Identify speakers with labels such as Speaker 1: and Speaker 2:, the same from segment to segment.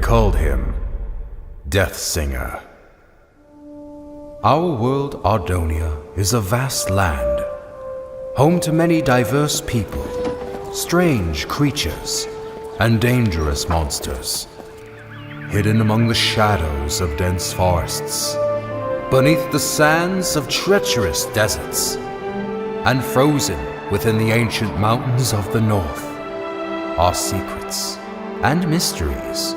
Speaker 1: called him Death Singer. Our world, Ardonia, is a vast land, home to many diverse people, strange creatures, and dangerous monsters, hidden among the shadows of dense forests, beneath the sands of treacherous deserts, and frozen within the ancient mountains of the north are secrets and mysteries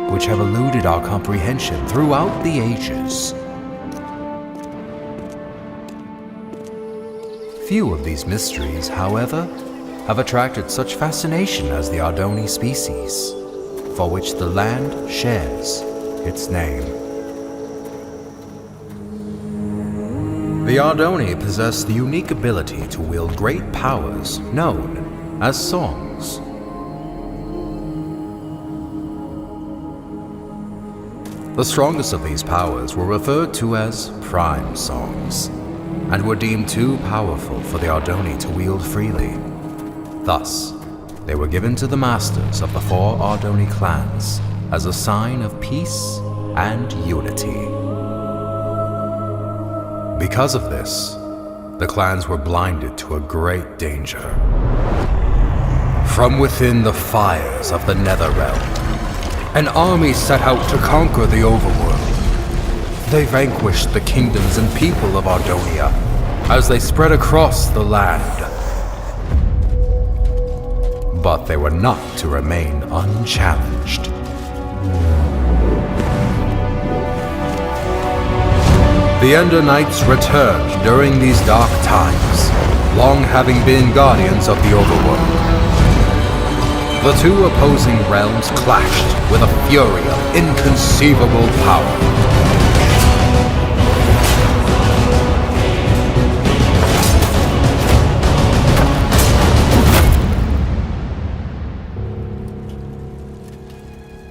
Speaker 1: which have eluded our comprehension throughout the ages. Few of these mysteries, however, have attracted such fascination as the Ardoni species, for which the land shares its name. The Ardoni possess the unique ability to wield great powers known as songs. The strongest of these powers were referred to as prime songs, and were deemed too powerful for the Ardoni to wield freely. Thus, they were given to the masters of the 4 Ardoni clans as a sign of peace and unity. Because of this, the clans were blinded to a great danger. From within the fires of the Netherrealm, an army set out to conquer the overworld. They vanquished the kingdoms and people of Ardonia as they spread across the land. But they were not to remain unchallenged. The Ender Knights returned during these dark times, long having been guardians of the overworld. The two opposing realms clashed with a fury of inconceivable power.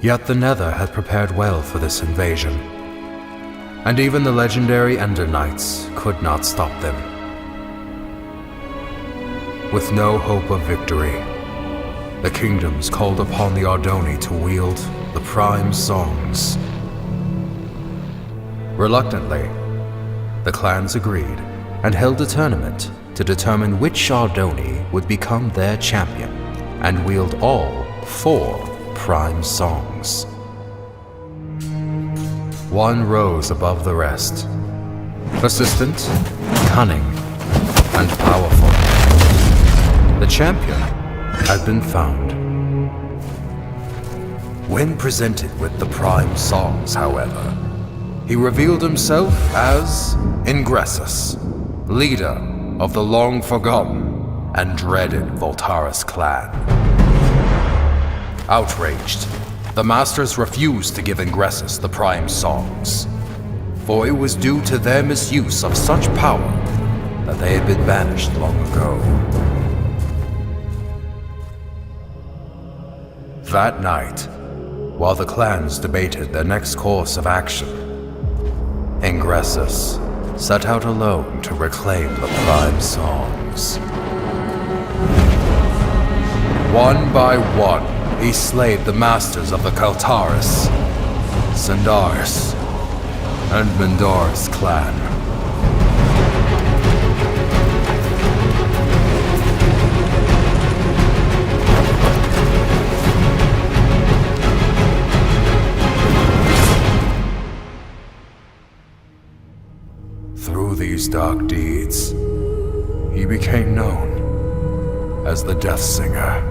Speaker 1: Yet the Nether had prepared well for this invasion, and even the legendary Ender Knights could not stop them. With no hope of victory, the kingdoms called upon the Ardoni to wield the prime songs. Reluctantly, the clans agreed and held a tournament to determine which Ardoni would become their champion and wield all 4 prime songs. One rose above the rest, persistent, cunning, and powerful. The champion had been found. When presented with the prime songs, however, he revealed himself as Ingressus, leader of the long-forgotten and dreaded Voltaris clan. Outraged, the masters refused to give Ingressus the prime songs, for it was due to their misuse of such power that they had been banished long ago. That night, while the clans debated their next course of action, Ingressus set out alone to reclaim the prime songs. One by one, he slayed the masters of the Kaltaris, Sandaris, and Mendoris clan. Through these dark deeds, he became known as the Death Singer.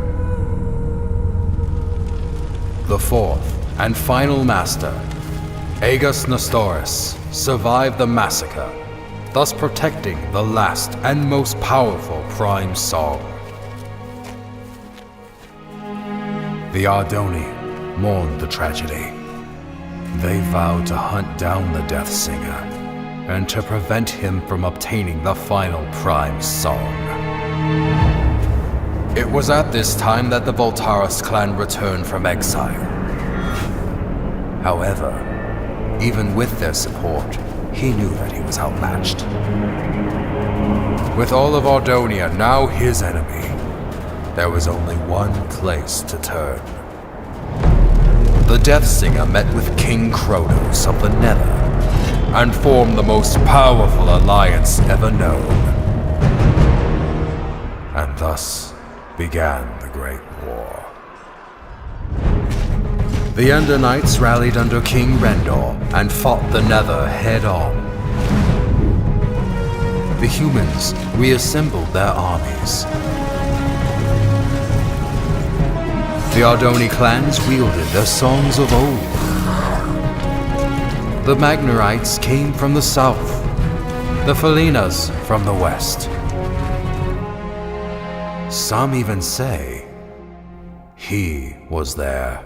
Speaker 1: The 4th and final master, Aegis Nestoris, survived the massacre, thus protecting the last and most powerful prime song. The Ardoni mourned the tragedy. They vowed to hunt down the Death Singer and to prevent him from obtaining the final prime song. It was at this time that the Voltaris clan returned from exile. However, even with their support, he knew that he was outmatched. With all of Ardonia now his enemy, there was only one place to turn. the Death Singer met with King Kronos of the Nether and formed the most powerful alliance ever known. And thus began the Great War. The Ender Knights rallied under King Rendor and fought the Nether head-on. The humans reassembled their armies. The Ardoni clans wielded their songs of old. The Magnerites came from the south, the Felinas from the west. Some even say he was there.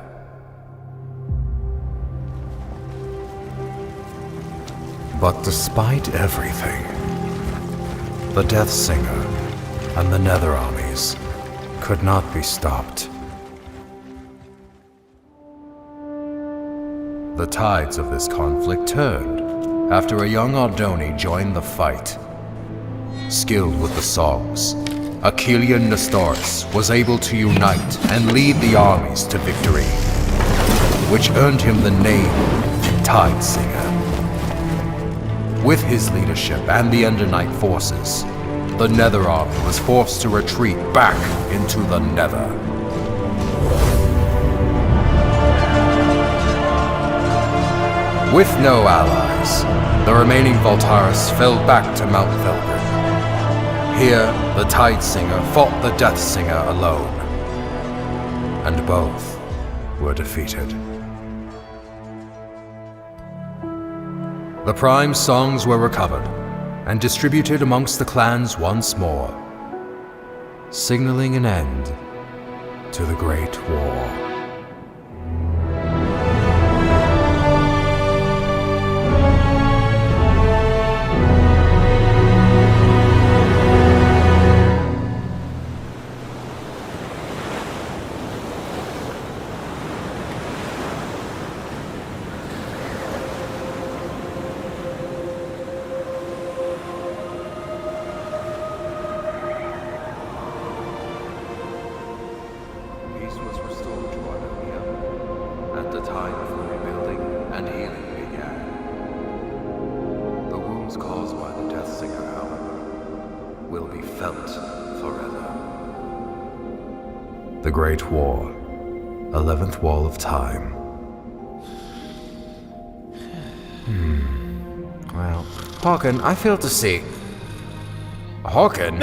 Speaker 1: But despite everything, the Death Singer and the Nether armies could not be stopped. The tides of this conflict turned after a young Ardoni joined the fight. Skilled with the songs, Achillean Nestoris was able to unite and lead the armies to victory, which earned him the name Tide Singer. With his leadership and the Ender Knight forces, the Nether army was forced to retreat back into the Nether. With no allies, the remaining Voltaris fell back to Mount Velgrin. Here, the Tide Singer fought the Death Singer alone, and both were defeated. The Prime songs were recovered and distributed amongst the clans once more, signaling an end to the Great War. The Great War, 11th Wall of Time. Well, Hawken, I fail to see. Hawken?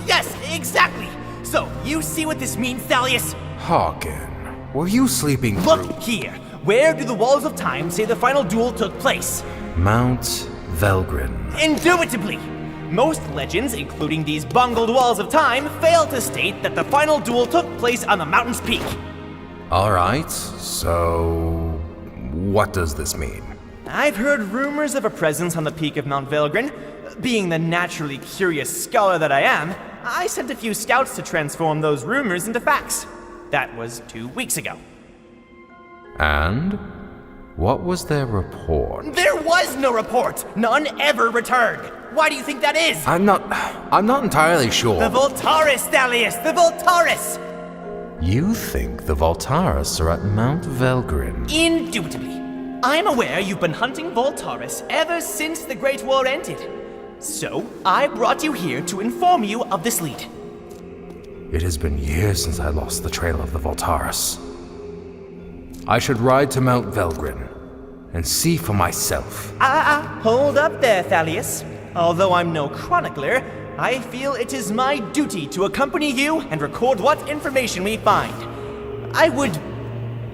Speaker 2: Yes, exactly! So, you see what this means, Thalius?
Speaker 1: Hawken, were you sleeping through?
Speaker 2: Look here! Where do the Walls of Time say the final duel took place?
Speaker 1: Mount Velgrin.
Speaker 2: Indubitably! Most legends, including these bungled Walls of Time, fail to state that the final duel took place on the mountain's peak.
Speaker 1: Alright, so what does this mean?
Speaker 2: I've heard rumors of a presence on the peak of Mount Velgrin. Being the naturally curious scholar that I am, I sent a few scouts to transform those rumors into facts. That was 2 weeks ago.
Speaker 1: And what was their report?
Speaker 2: There was no report! None ever returned! Why do you think that is?
Speaker 1: I'm not entirely sure.
Speaker 2: The Voltaris, Thalius! The Voltaris!
Speaker 1: You think the Voltaris are at Mount Velgrin?
Speaker 2: Indubitably. I'm aware you've been hunting Voltaris ever since the Great War ended. So, I brought you here to inform you of this lead.
Speaker 1: It has been years since I lost the trail of the Voltaris. I should ride to Mount Velgrin and see for myself.
Speaker 2: Hold up there, Thalius. Although I'm no chronicler, I feel it is my duty to accompany you and record what information we find. I would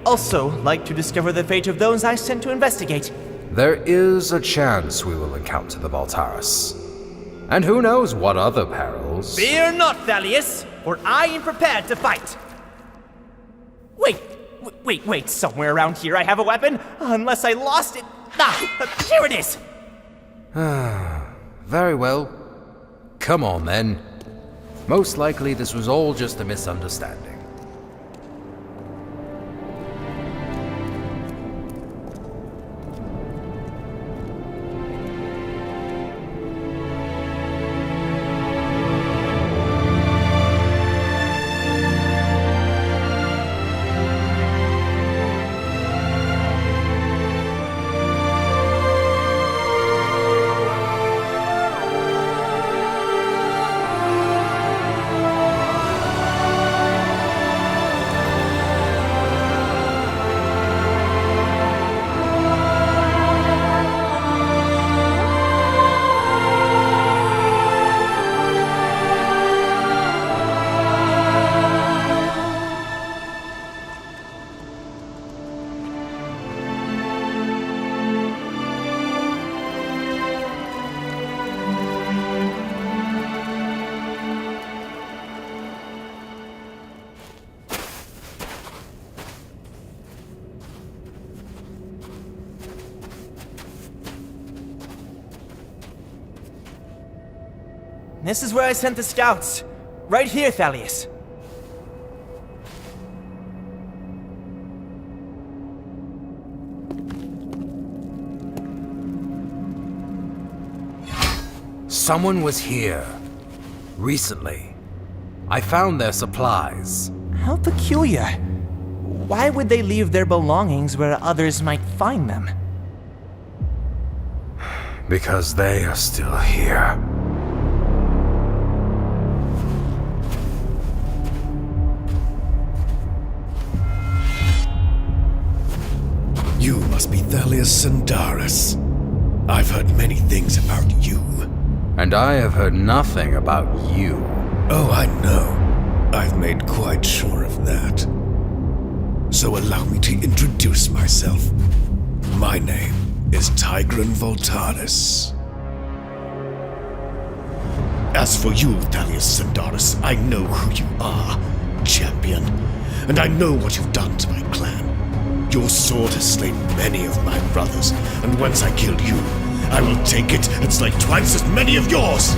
Speaker 2: also like to discover the fate of those I sent to investigate.
Speaker 1: There is a chance we will encounter the Voltaris. And who knows what other perils.
Speaker 2: Fear not, Thalius, for I am prepared to fight. Wait, somewhere around here I have a weapon, unless I lost it. Here it is.
Speaker 1: Very well. Come on, then. Most likely this was all just a misunderstanding.
Speaker 2: This is where I sent the scouts. Right here, Thalius.
Speaker 1: Someone was here. Recently. I found their supplies.
Speaker 2: How peculiar. Why would they leave their belongings where others might find them?
Speaker 1: Because they are still here.
Speaker 3: You must be Thalius Sandaris. I've heard many things about you.
Speaker 1: And I have heard nothing about you.
Speaker 3: Oh, I know. I've made quite sure of that. So allow me to introduce myself. My name is Tigran Voltaris. As for you, Thalius Sandaris, I know who you are, champion. And I know what you've done to my clan. Your sword has slain many of my brothers, and once I kill you, I will take it and slay twice as many of yours!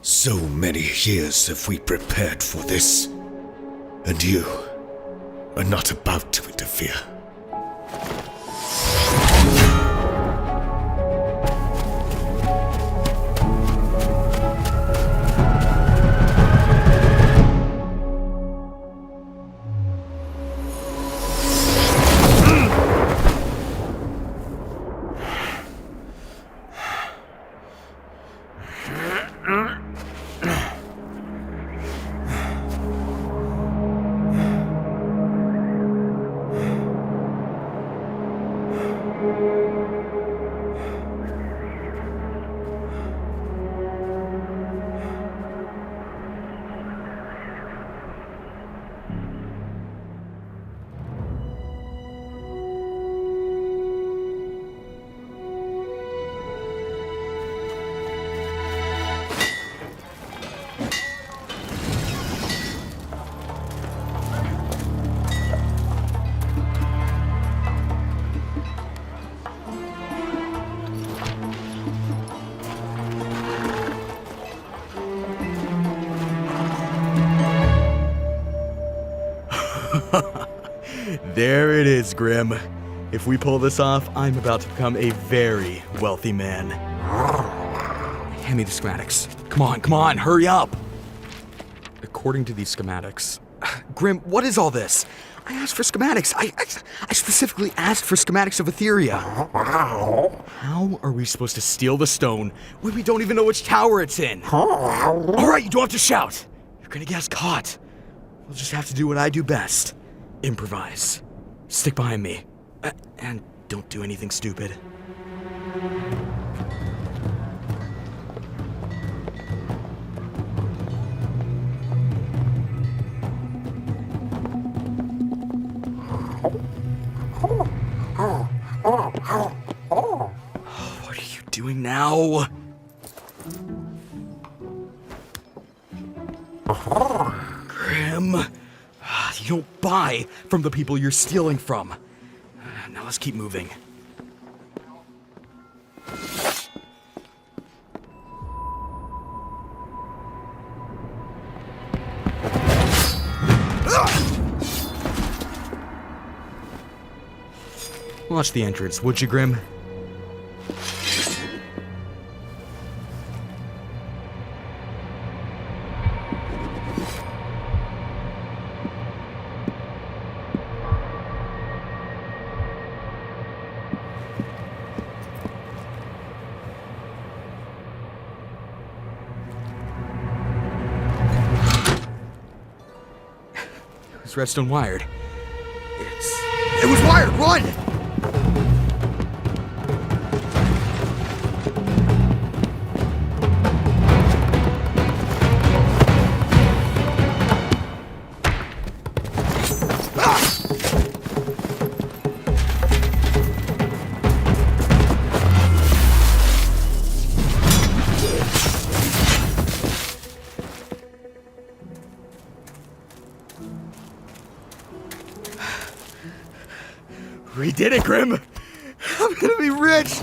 Speaker 3: So many years have we prepared for this, and you are not about to interfere.
Speaker 4: There it is, Grim. If we pull this off, I'm about to become a very wealthy man. Hand me the schematics. Come on, hurry up! According to these schematics... Grim, what is all this? I asked for schematics. I specifically asked for schematics of Etheria. How are we supposed to steal the stone when we don't even know which tower it's in? Alright, you don't have to shout. You're gonna get us caught. We'll just have to do what I do best. Improvise. Stick behind me. And don't do anything stupid. What are you doing now? Grim, you don't buy from the people you're stealing from. Now let's keep moving. Watch the entrance, would you, Grim? It's redstone wired. It was wired! Run! We did it, Grim! I'm gonna be rich!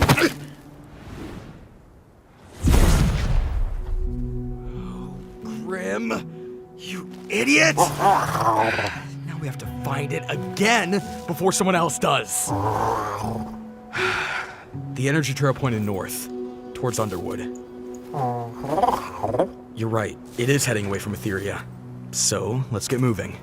Speaker 4: Oh, Grim, you idiot! Now we have to find it again before someone else does. The energy trail pointed north, towards Underwood. You're right, it is heading away from Etheria. So, let's get moving.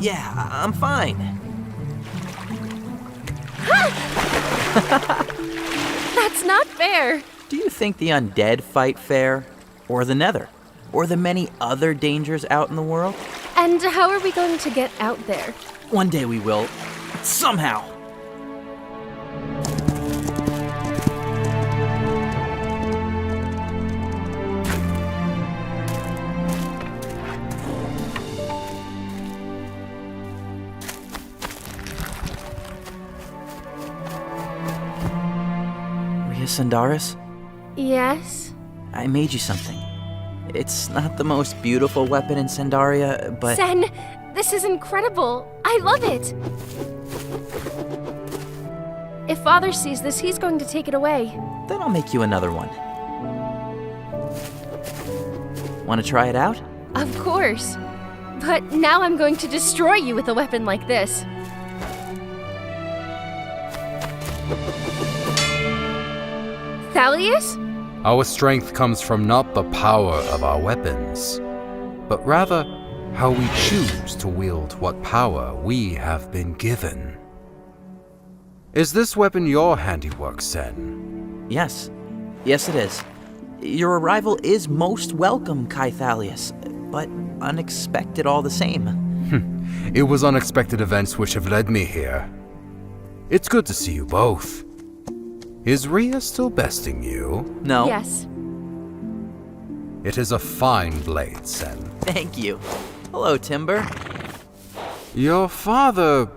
Speaker 2: Yeah, I'm fine.
Speaker 5: That's not fair.
Speaker 6: Do you think the undead fight fair? Or the nether? Or the many other dangers out in the world?
Speaker 5: And how are we going to get out there?
Speaker 6: One day we will. Somehow. Sandaris?
Speaker 5: Yes?
Speaker 6: I made you something. It's not the most beautiful weapon in Sandaria, but...
Speaker 5: Sen, this is incredible. I love it. If Father sees this, he's going to take it away.
Speaker 6: Then I'll make you another one. Want to try it out?
Speaker 5: Of course. But now I'm going to destroy you with a weapon like this. Thalius?
Speaker 1: Our strength comes from not the power of our weapons, but rather how we choose to wield what power we have been given. Is this weapon your handiwork, Sen?
Speaker 6: Yes. Yes, it is. Your arrival is most welcome, Kai Thalius, but unexpected all the same.
Speaker 1: It was unexpected events which have led me here. It's good to see you both. Is Rhea still besting you?
Speaker 6: No.
Speaker 5: Yes.
Speaker 1: It is a fine blade, Sen.
Speaker 6: Thank you. Hello, Timber.
Speaker 1: Your father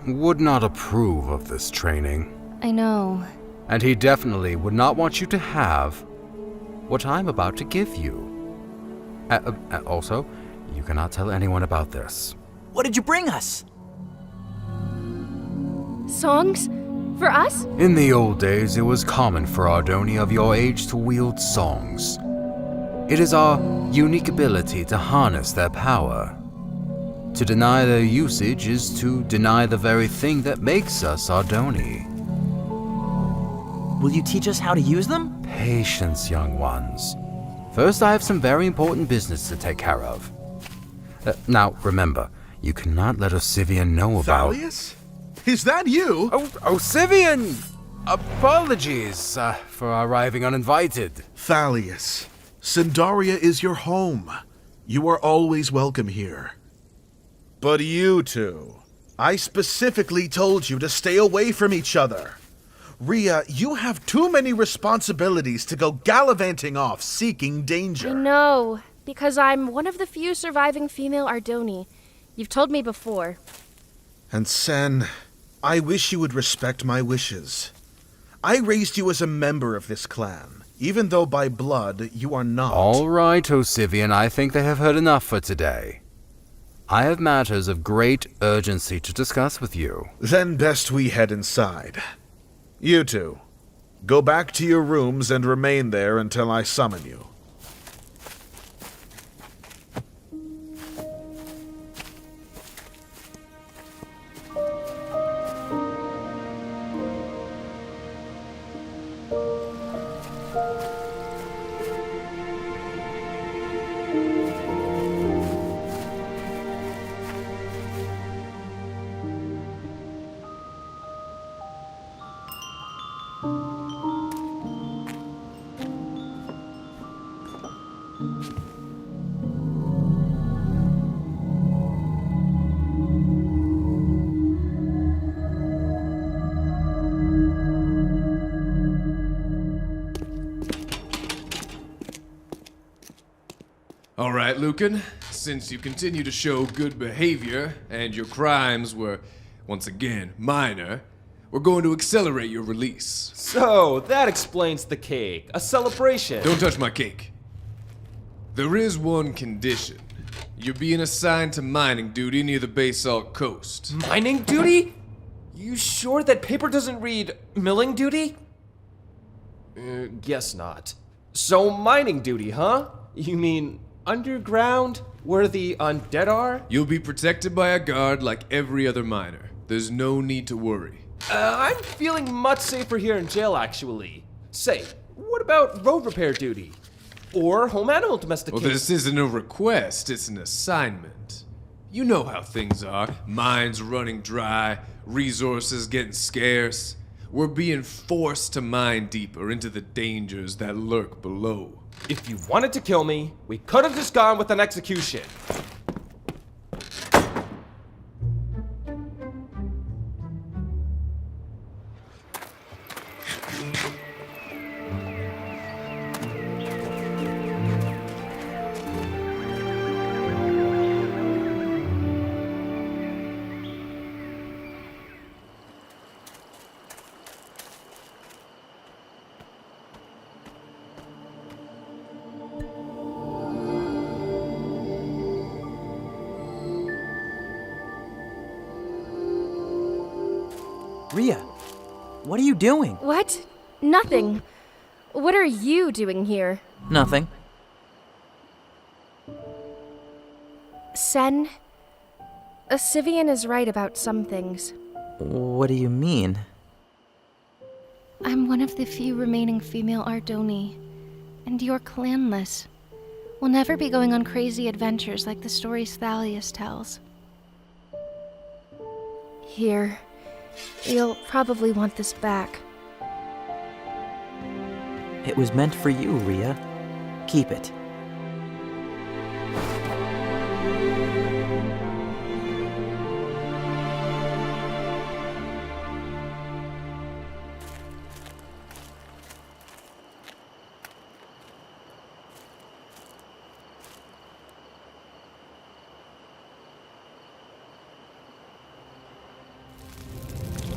Speaker 1: would not approve of this training.
Speaker 5: I know.
Speaker 1: And he definitely would not want you to have what I'm about to give you. Also, you cannot tell anyone about this.
Speaker 6: What did you bring us?
Speaker 5: Songs? For us?
Speaker 1: In the old days, it was common for Ardoni of your age to wield songs. It is our unique ability to harness their power. To deny their usage is to deny the very thing that makes us Ardoni.
Speaker 6: Will you teach us how to use them?
Speaker 1: Patience, young ones. First, I have some very important business to take care of. Now, remember, you cannot let Osivian know about...
Speaker 7: Thalius? Is that you?
Speaker 1: Oh, Osivian! Apologies for arriving uninvited.
Speaker 7: Thalius, Sindaria is your home. You are always welcome here. But you two, I specifically told you to stay away from each other. Rhea, you have too many responsibilities to go gallivanting off seeking danger.
Speaker 5: I know, because I'm one of the few surviving female Ardoni. You've told me before.
Speaker 7: And Sen, I wish you would respect my wishes. I raised you as a member of this clan, even though by blood you are not.
Speaker 1: All right, Osivian, I think they have heard enough for today. I have matters of great urgency to discuss with you.
Speaker 7: Then best we head inside. You two, go back to your rooms and remain there until I summon you.
Speaker 8: All right, Lucan, since you continue to show good behavior and your crimes were, once again, minor, we're going to accelerate your release.
Speaker 9: So, that explains the cake. A celebration.
Speaker 8: Don't touch my cake. There is one condition. You're being assigned to mining duty near the Basalt Coast.
Speaker 9: Mining duty? You sure that paper doesn't read milling duty? Guess not. So, mining duty, huh? You mean underground, where the undead are?
Speaker 8: You'll be protected by a guard like every other miner. There's no need to worry.
Speaker 9: I'm feeling much safer here in jail, actually. Say, what about road repair duty? Or home animal domestication?
Speaker 8: Well, this isn't a request, it's an assignment. You know how things are. Mines running dry, resources getting scarce. We're being forced to mine deeper into the dangers that lurk below.
Speaker 9: If you wanted to kill me, we could have just gone with an execution.
Speaker 6: Rhea, what are you doing?
Speaker 5: What? Nothing. What are you doing here?
Speaker 6: Nothing.
Speaker 5: Sen, Osivian is right about some things.
Speaker 6: What do you mean?
Speaker 5: I'm one of the few remaining female Ardoni, and you're clanless. We'll never be going on crazy adventures like the stories Thalius tells. Here. You'll probably want this back.
Speaker 6: It was meant for you, Rhea. Keep it.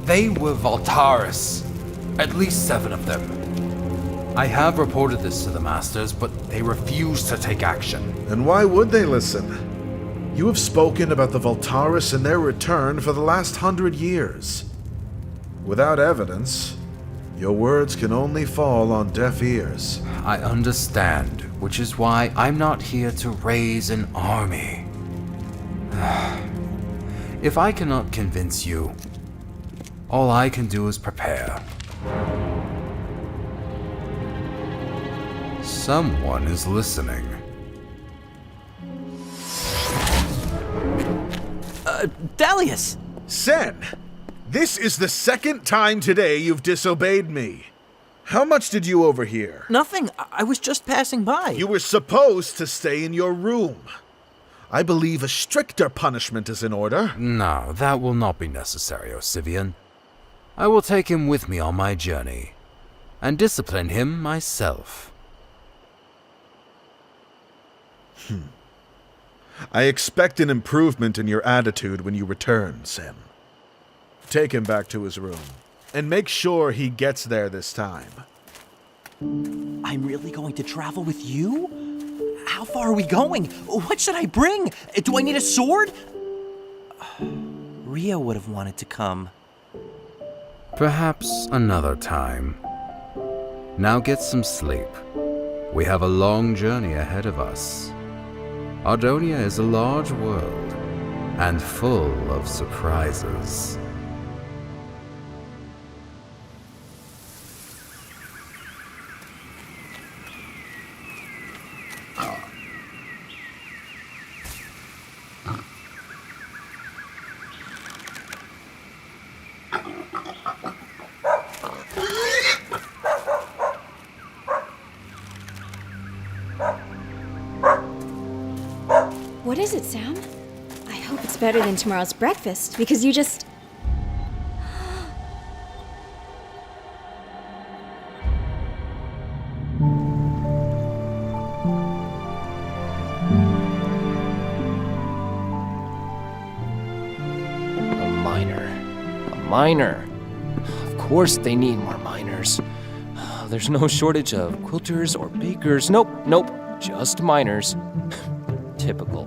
Speaker 1: They were Voltaris. At least 7 of them. I have reported this to the Masters, but they refuse to take action.
Speaker 7: And why would they listen? You have spoken about the Voltaris and their return for the last 100 years. Without evidence, your words can only fall on deaf ears.
Speaker 1: I understand, which is why I'm not here to raise an army. If I cannot convince you, all I can do is prepare. Someone is listening.
Speaker 6: Thalius!
Speaker 7: Sen, this is the second time today you've disobeyed me. How much did you overhear?
Speaker 6: Nothing. I was just passing by.
Speaker 7: You were supposed to stay in your room. I believe a stricter punishment is in order.
Speaker 1: No, that will not be necessary, Osivian. I will take him with me on my journey, and discipline him myself.
Speaker 7: I expect an improvement in your attitude when you return, Sen. Take him back to his room, and make sure he gets there this time.
Speaker 6: I'm really going to travel with you? How far are we going? What should I bring? Do I need a sword? Ria would have wanted to come.
Speaker 1: Perhaps another time. Now get some sleep. We have a long journey ahead of us. Ardonia is a large world, and full of surprises.
Speaker 10: What is it, Sam? I hope it's better than tomorrow's breakfast, because you just...
Speaker 9: A miner. Of course they need more miners. There's no shortage of quilters or bakers. Nope, just miners. Typical.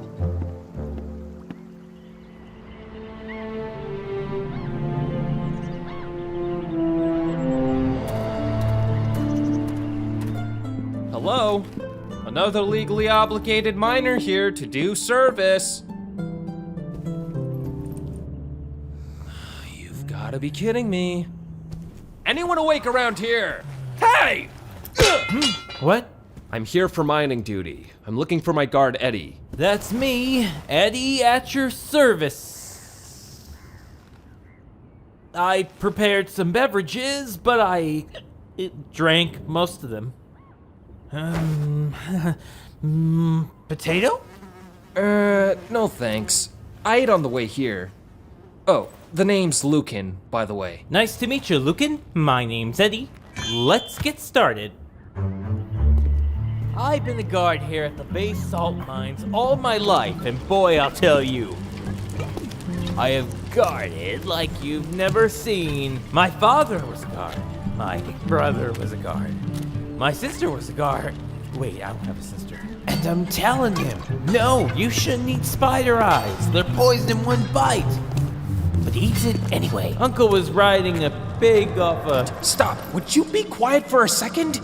Speaker 9: Hello? Another legally obligated miner here to do service. You've gotta be kidding me. Anyone awake around here? Hey!
Speaker 11: What?
Speaker 9: I'm here for mining duty. I'm looking for my guard, Eddie.
Speaker 11: That's me, Eddie, at your service. I prepared some beverages, but I drank most of them. Potato?
Speaker 9: No thanks. I ate on the way here. Oh, the name's Lucan, by the way.
Speaker 11: Nice to meet you, Lucan. My name's Eddie. Let's get started. I've been a guard here at the base salt mines all my life, and boy, I'll tell you, I have guarded like you've never seen. My father was a guard. My brother was a guard. My sister was a guard. Wait, I don't have a sister. And I'm telling him, no, you shouldn't eat spider eyes. They're poisoned in one bite. But he eats it anyway. Uncle was riding a pig off a...
Speaker 9: Stop! Would you be quiet for a second?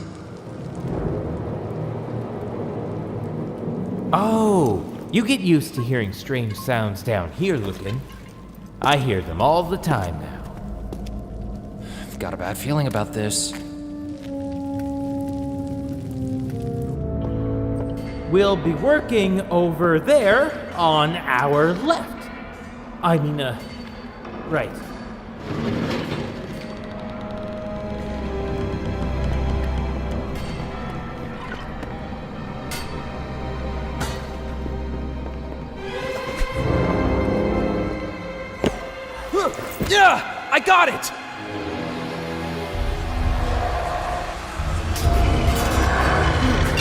Speaker 11: Oh, you get used to hearing strange sounds down here, Lucan. I hear them all the time now.
Speaker 9: I've got a bad feeling about this.
Speaker 11: We'll be working over there on our left. I mean, right.
Speaker 9: Yeah, I got it!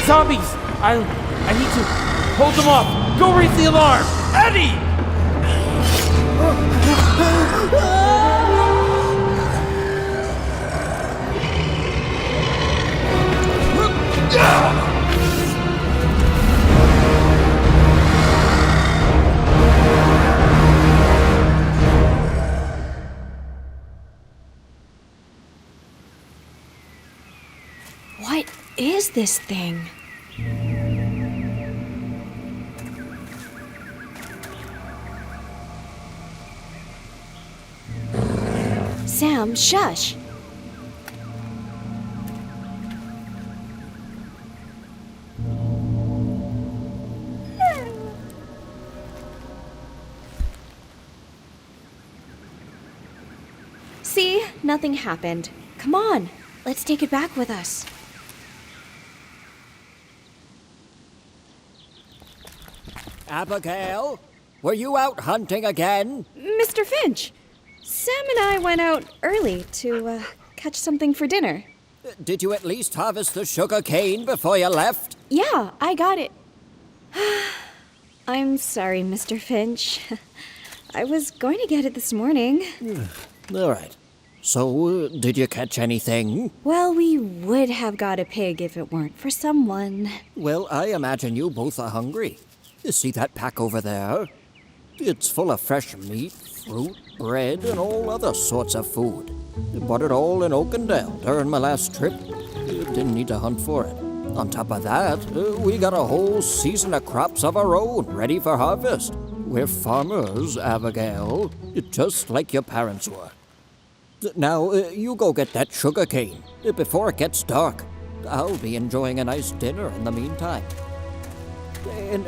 Speaker 11: Zombies! I need to hold them off. Go raise the alarm.
Speaker 9: Eddie!
Speaker 10: What is this thing? Sam, shush! nothing happened. Come on, let's take it back with us.
Speaker 12: Abigail, were you out hunting again?
Speaker 10: Mr. Finch, Sam and I went out early to catch something for dinner.
Speaker 12: Did you at least harvest the sugar cane before you left?
Speaker 10: Yeah, I got it. I'm sorry, Mr. Finch. I was going to get it this morning.
Speaker 12: All right. So, did you catch anything?
Speaker 10: Well, we would have got a pig if it weren't for someone.
Speaker 12: Well, I imagine you both are hungry. You see that pack over there? It's full of fresh meat, fruit, bread, and all other sorts of food. Bought it all in Oakendale during my last trip. Didn't need to hunt for it. On top of that, we got a whole season of crops of our own ready for harvest. We're farmers, Abigail, just like your parents were. Now, you go get that sugar cane before it gets dark. I'll be enjoying a nice dinner in the meantime. And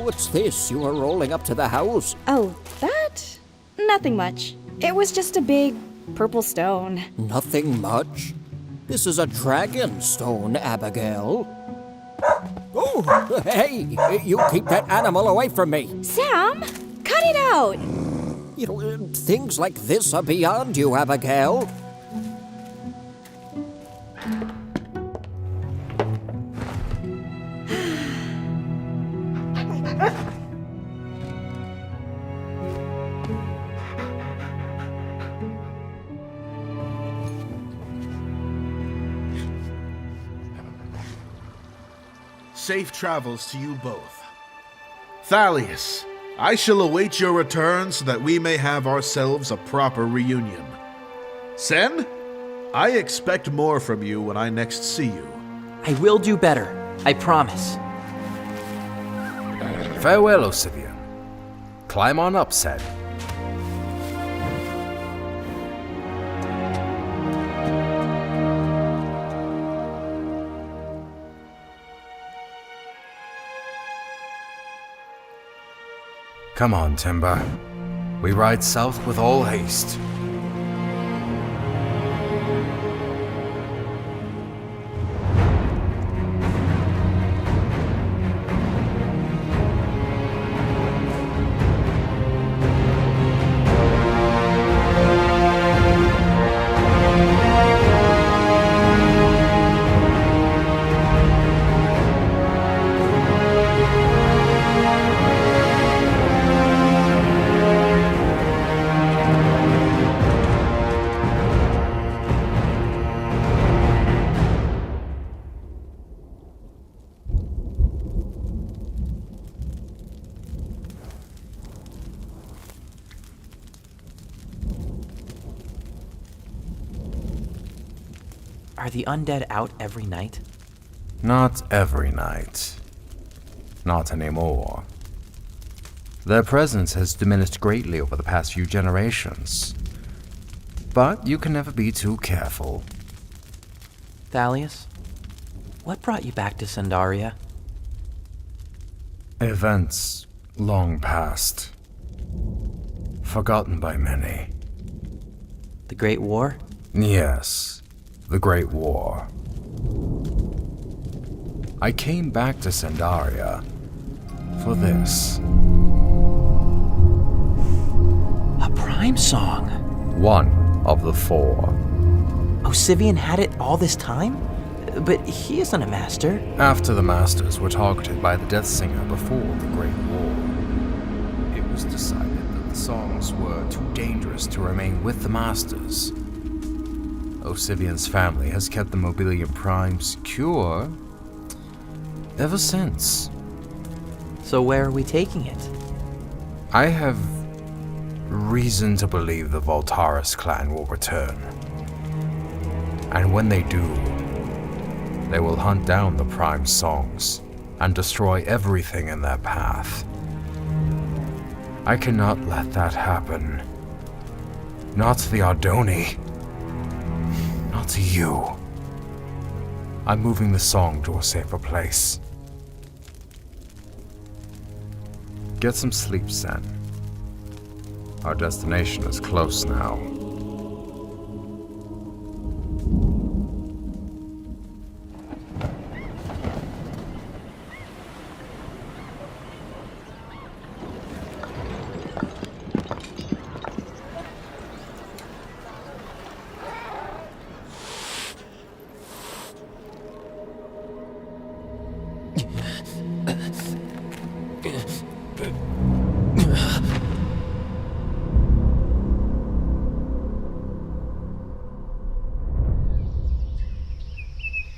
Speaker 12: what's this you are rolling up to the house?
Speaker 10: Oh, that? Nothing much. It was just a big purple stone.
Speaker 12: Nothing much? This is a dragon stone, Abigail. Oh, hey, you keep that animal away from me.
Speaker 10: Sam, cut it out.
Speaker 12: You know, things like this are beyond you, Abigail.
Speaker 7: Safe travels to you both. Thalius, I shall await your return so that we may have ourselves a proper reunion. Sen, I expect more from you when I next see you.
Speaker 6: I will do better, I promise.
Speaker 1: Farewell, Osivian. Climb on up, Sen. Come on, Timber. We ride south with all haste.
Speaker 6: Are the undead out every night?
Speaker 1: Not every night. Not anymore. Their presence has diminished greatly over the past few generations. But you can never be too careful.
Speaker 6: Thalius, what brought you back to Sandaria?
Speaker 1: Events long past. Forgotten by many.
Speaker 6: The Great War?
Speaker 1: Yes. The Great War. I came back to Sandaria for this.
Speaker 6: A Prime song?
Speaker 1: One of the four.
Speaker 6: Osivian had it all this time? But he isn't a master.
Speaker 1: After the masters were targeted by the Death Singer before the Great War, it was decided that the songs were too dangerous to remain with the masters. Osivian's family has kept the Mobilian Prime secure ever since.
Speaker 6: So where are we taking it?
Speaker 1: I have reason to believe the Voltaris clan will return. And when they do, they will hunt down the Prime songs and destroy everything in their path. I cannot let that happen. Not to the Ardoni. Not to you. I'm moving the song to a safer place. Get some sleep, Sen. Our destination is close now.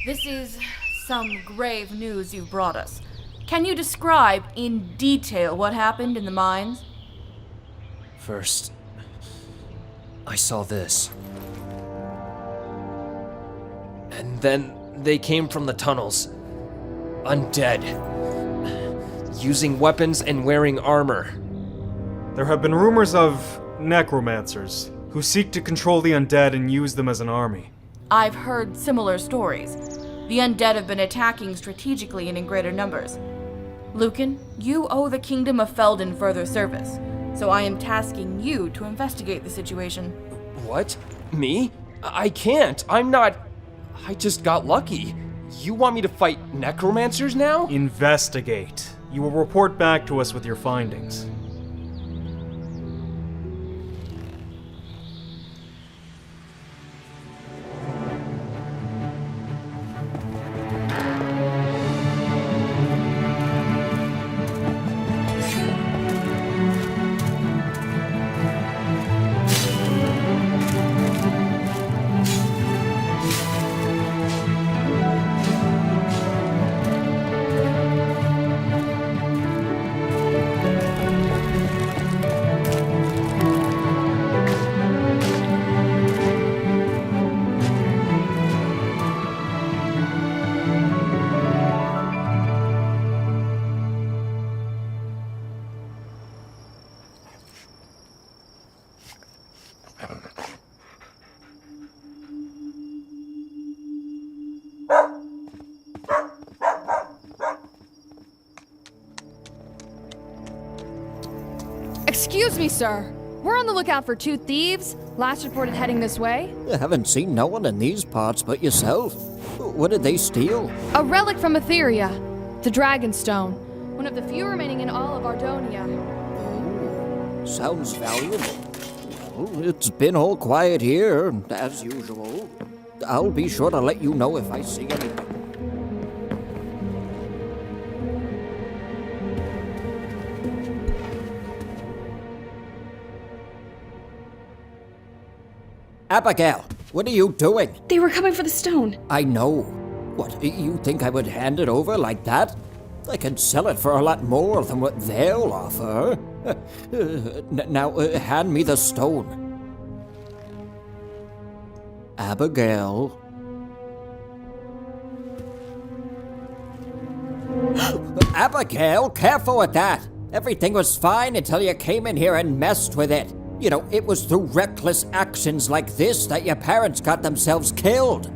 Speaker 13: This is some grave news you've brought us. Can you describe in detail what happened in the mines?
Speaker 9: First, I saw this. And then they came from the tunnels. Undead. Using weapons and wearing armor.
Speaker 14: There have been rumors of necromancers who seek to control the undead and use them as an army.
Speaker 13: I've heard similar stories. The undead have been attacking strategically and in greater numbers. Lucan, you owe the Kingdom of Felden further service, so I am tasking you to investigate the situation.
Speaker 9: What? Me? I can't. I'm not... I just got lucky. You want me to fight necromancers now?
Speaker 14: Investigate. You will report back to us with your findings.
Speaker 15: Excuse me, sir. We're on the lookout for 2 thieves. Last reported heading this way.
Speaker 12: I haven't seen no one in these parts but yourself. What did they steal?
Speaker 15: A relic from Etheria. The Dragonstone. One of the few remaining in all of Ardonia.
Speaker 12: Oh, sounds valuable. Well, it's been all quiet here, as usual. I'll be sure to let you know if I see anything. Abigail, what are you doing?
Speaker 10: They were coming for the stone.
Speaker 12: I know. What, you think I would hand it over like that? I can sell it for a lot more than what they'll offer. Now, hand me the stone. Abigail. Abigail, careful with that. Everything was fine until you came in here and messed with it. You know, it was through reckless actions like this that your parents got themselves killed.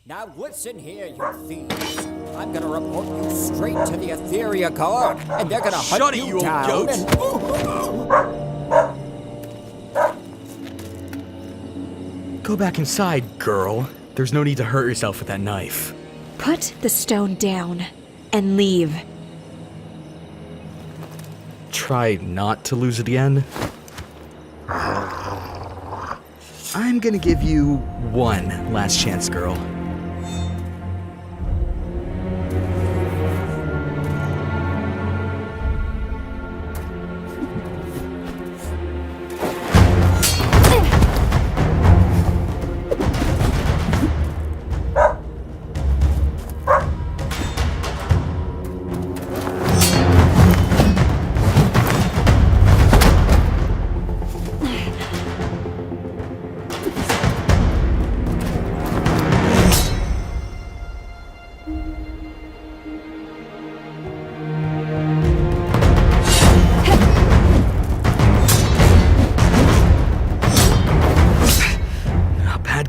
Speaker 12: Now listen here, you thieves. I'm gonna report you straight to the Etheria Guard, and they're gonna hunt you down and...
Speaker 4: Go back inside, girl. There's no need to hurt yourself with that knife.
Speaker 10: Put the stone down and leave.
Speaker 4: Try not to lose it again. I'm gonna give you one last chance, girl.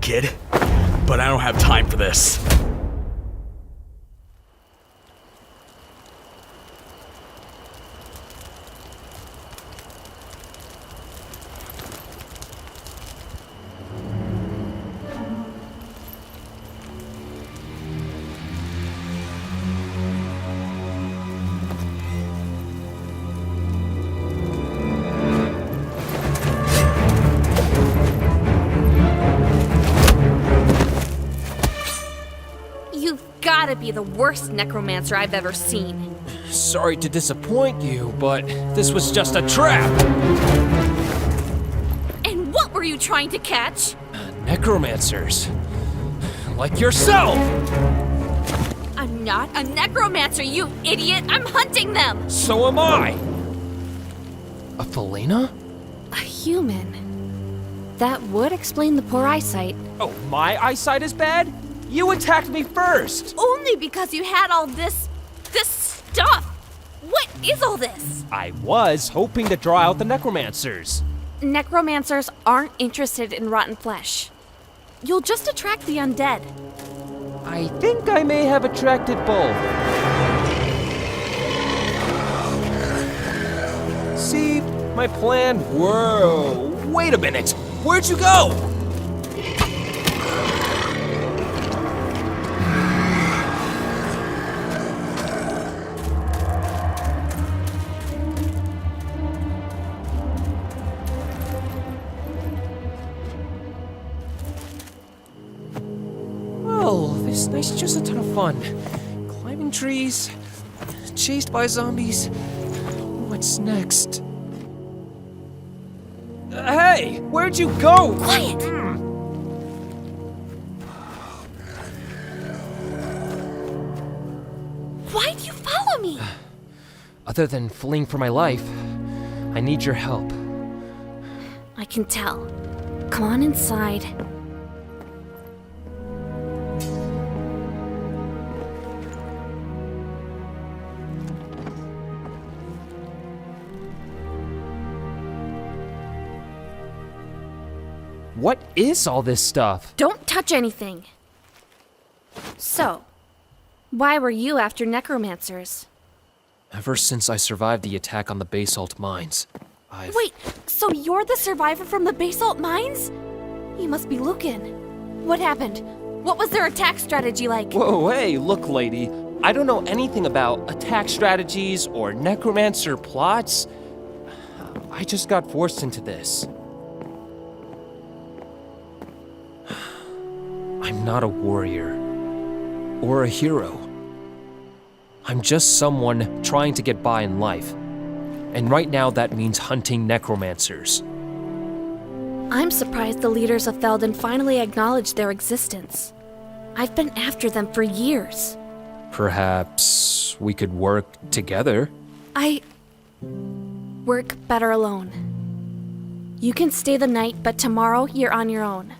Speaker 4: Kid, but I don't have time for this.
Speaker 16: Gotta be the worst necromancer I've ever seen.
Speaker 9: Sorry to disappoint you, but this was just a trap.
Speaker 16: And what were you trying to catch?
Speaker 9: Necromancers. Like yourself!
Speaker 16: I'm not a necromancer, you idiot! I'm hunting them!
Speaker 9: So am I! A Felina?
Speaker 5: A human. That would explain the poor eyesight.
Speaker 9: Oh, my eyesight is bad? You attacked me first!
Speaker 16: Only because you had all this stuff! What is all this?
Speaker 9: I was hoping to draw out the necromancers.
Speaker 16: Necromancers aren't interested in rotten flesh. You'll just attract the undead.
Speaker 9: I think I may have attracted both. See, my plan... Whoa, wait a minute! Where'd you go? This night's just a ton of fun. Climbing trees, chased by zombies. What's next? Hey, where'd you go?
Speaker 16: Quiet! Why'd you follow me?
Speaker 9: Other than fleeing for my life, I need your help.
Speaker 16: I can tell. Come on inside.
Speaker 9: What is all this stuff?
Speaker 16: Don't touch anything. So, why were you after necromancers?
Speaker 9: Ever since I survived the attack on the basalt mines, I've...
Speaker 16: Wait, so you're the survivor from the basalt mines? You must be Lucan. What happened? What was their attack strategy like?
Speaker 9: Whoa, hey, look, lady. I don't know anything about attack strategies or necromancer plots. I just got forced into this. I'm not a warrior or a hero. I'm just someone trying to get by in life. And right now that means hunting necromancers.
Speaker 16: I'm surprised the leaders of Felden finally acknowledged their existence. I've been after them for years.
Speaker 9: Perhaps we could work together?
Speaker 16: I work better alone. You can stay the night, but tomorrow you're on your own.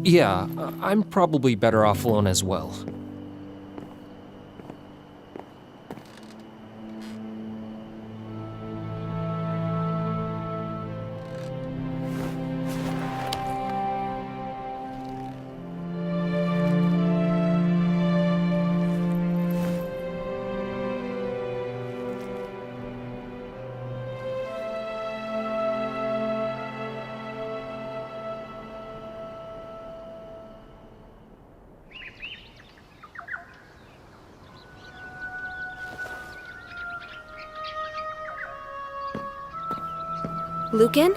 Speaker 9: Yeah, I'm probably better off alone as well.
Speaker 16: Lucan?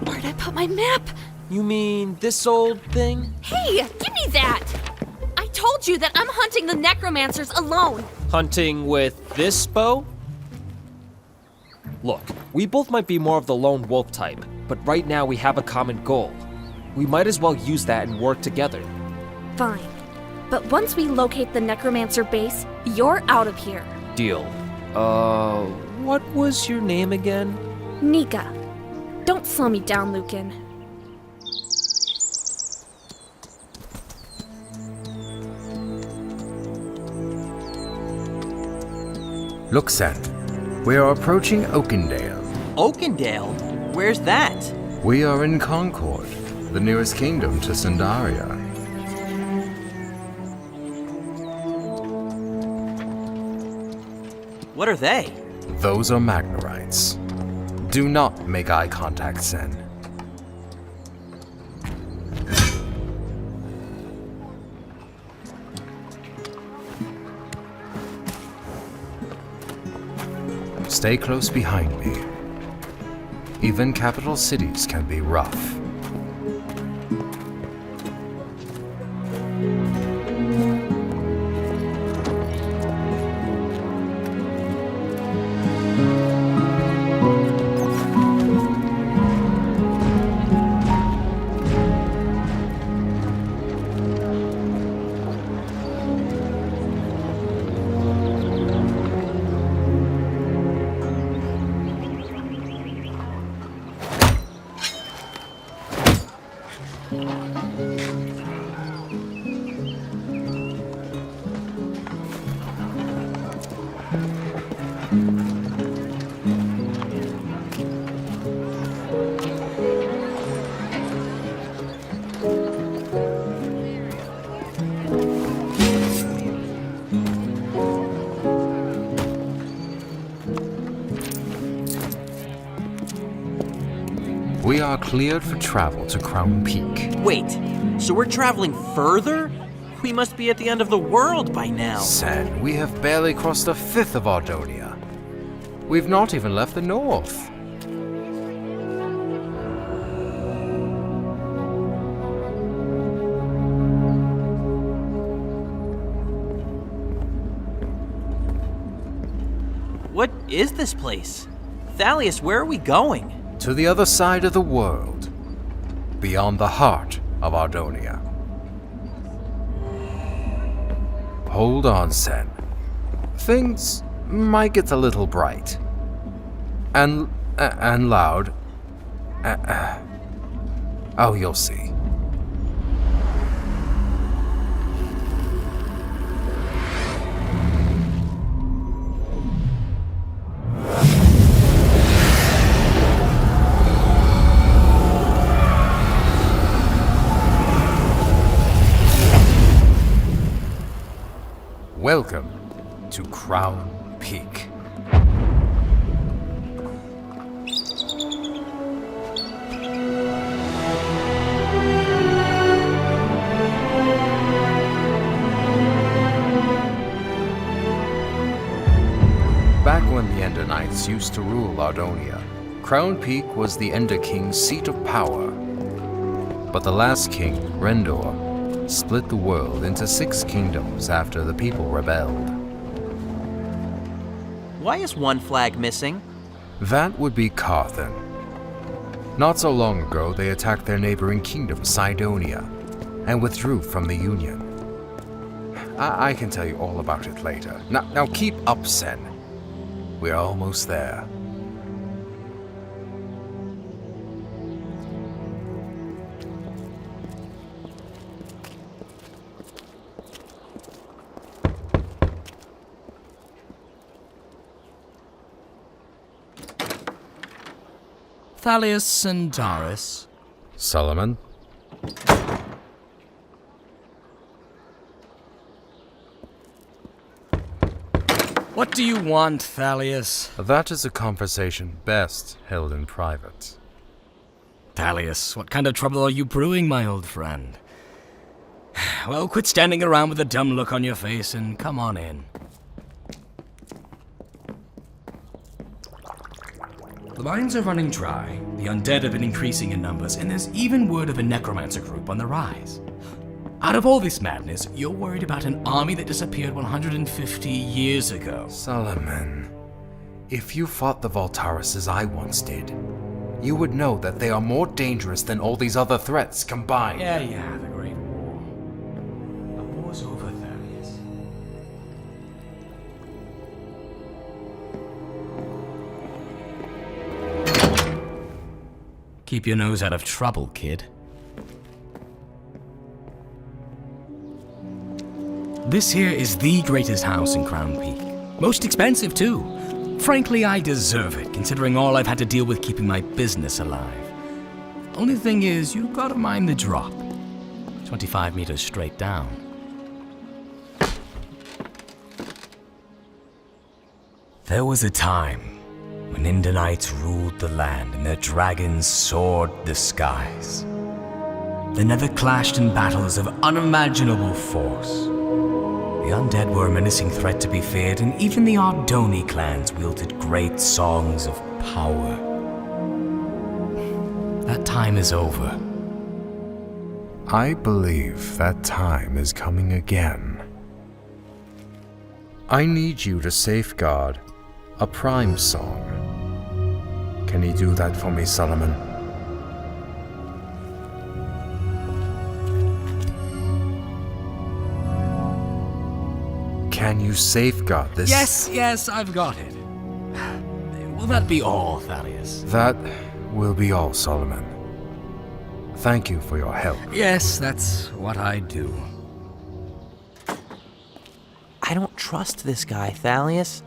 Speaker 16: Where'd I put my map?
Speaker 9: You mean this old thing?
Speaker 16: Hey, give me that! I told you that I'm hunting the necromancers alone.
Speaker 9: Hunting with this bow? Look, we both might be more of the lone wolf type, but right now we have a common goal. We might as well use that and work together.
Speaker 16: Fine. But once we locate the necromancer base, you're out of here.
Speaker 9: Deal. What was your name again?
Speaker 16: Nika. Don't slow me down, Lucan.
Speaker 1: Look, Sen. We are approaching Oakendale.
Speaker 6: Oakendale? Where's that?
Speaker 1: We are in Concord, the nearest kingdom to Sandaria.
Speaker 6: What are they?
Speaker 1: Those are Magnerites. Do not make eye contact, Sen. Stay close behind me. Even capital cities can be rough. We are cleared for travel to Crown Peak.
Speaker 6: Wait, so we're traveling further? We must be at the end of the world by now.
Speaker 1: Sen, we have barely crossed a fifth of Ardonia. We've not even left the north.
Speaker 6: What is this place? Thalius, where are we going?
Speaker 1: To the other side of the world, beyond the heart of Ardonia. Hold on, Sen. Things might get a little bright. And loud. Oh, you'll see. Welcome to Crown Peak. Back when the Ender Knights used to rule Ardonia, Crown Peak was the Ender King's seat of power. But the last king, Rendor, split the world into 6 kingdoms after the people rebelled.
Speaker 6: Why is one flag missing?
Speaker 1: That would be Carthan. Not so long ago, they attacked their neighboring kingdom, Cydonia, and withdrew from the Union. I can tell you all about it later. Now keep up, Sen. We're almost there.
Speaker 17: Thalius and Doris.
Speaker 1: Solomon?
Speaker 17: What do you want, Thalius?
Speaker 1: That is a conversation best held in private.
Speaker 17: Thalius, what kind of trouble are you brewing, my old friend? Well, quit standing around with a dumb look on your face and come on in. The mines are running dry, the undead have been increasing in numbers, and there's even word of a necromancer group on the rise. Out of all this madness, you're worried about an army that disappeared 150 years ago.
Speaker 1: Solomon, if you fought the Voltaris as I once did, you would know that they are more dangerous than all these other threats combined.
Speaker 17: Yeah, the Great War. The war's over, Thalius. Keep your nose out of trouble, kid. This here is the greatest house in Crown Peak. Most expensive, too. Frankly, I deserve it, considering all I've had to deal with keeping my business alive. Only thing is, you gotta mind the drop. 25 meters straight down. There was a time when Indanites ruled the land and their dragons soared the skies. The Nether clashed in battles of unimaginable force. The undead were a menacing threat to be feared, and even the Ardoni clans wielded great songs of power. That time is over.
Speaker 1: I believe that time is coming again. I need you to safeguard a prime song. Can you do that for me, Solomon? Can you safeguard this?
Speaker 17: Yes, I've got it. Will that be all, Thalius?
Speaker 1: That will be all, Solomon. Thank you for your help.
Speaker 17: Yes, that's what I do.
Speaker 6: I don't trust this guy, Thalius.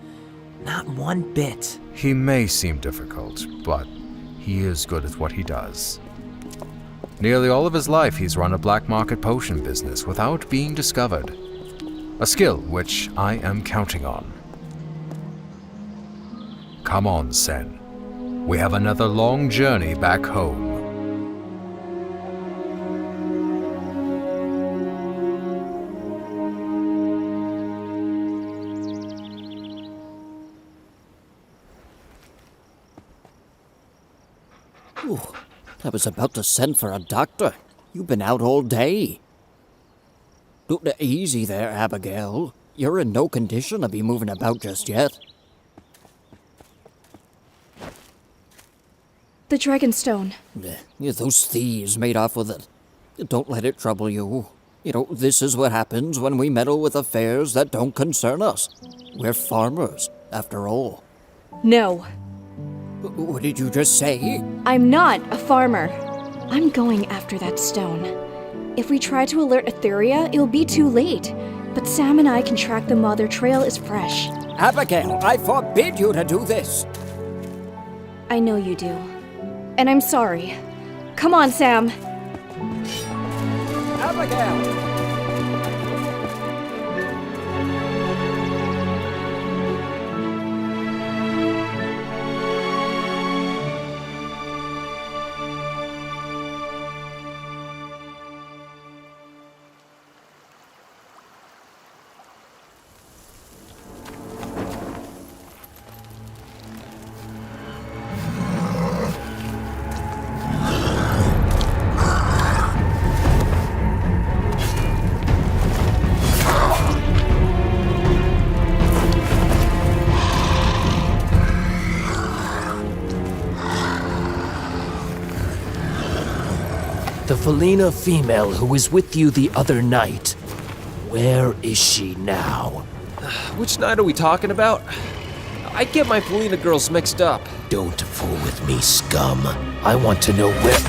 Speaker 6: Not one bit.
Speaker 1: He may seem difficult, but he is good at what he does. Nearly all of his life he's run a black market potion business without being discovered. A skill which I am counting on. Come on, Sen. We have another long journey back home.
Speaker 12: Ooh, I was about to send for a doctor. You've been out all day. Easy there, Abigail. You're in no condition to be moving about just yet.
Speaker 10: The Dragonstone.
Speaker 12: Those thieves made off with it. Don't let it trouble you. You know, this is what happens when we meddle with affairs that don't concern us. We're farmers, after all.
Speaker 10: No.
Speaker 12: What did you just say?
Speaker 10: I'm not a farmer. I'm going after that stone. If we try to alert Etheria, it'll be too late. But Sam and I can track them while their trail is fresh.
Speaker 12: Abigail, I forbid you to do this!
Speaker 10: I know you do. And I'm sorry. Come on, Sam.
Speaker 12: Abigail!
Speaker 9: The Felina female who was with you the other night. Where is she now?
Speaker 18: Which night are we talking about? I get my Felina girls mixed up.
Speaker 9: Don't fool with me, scum. I want to know where...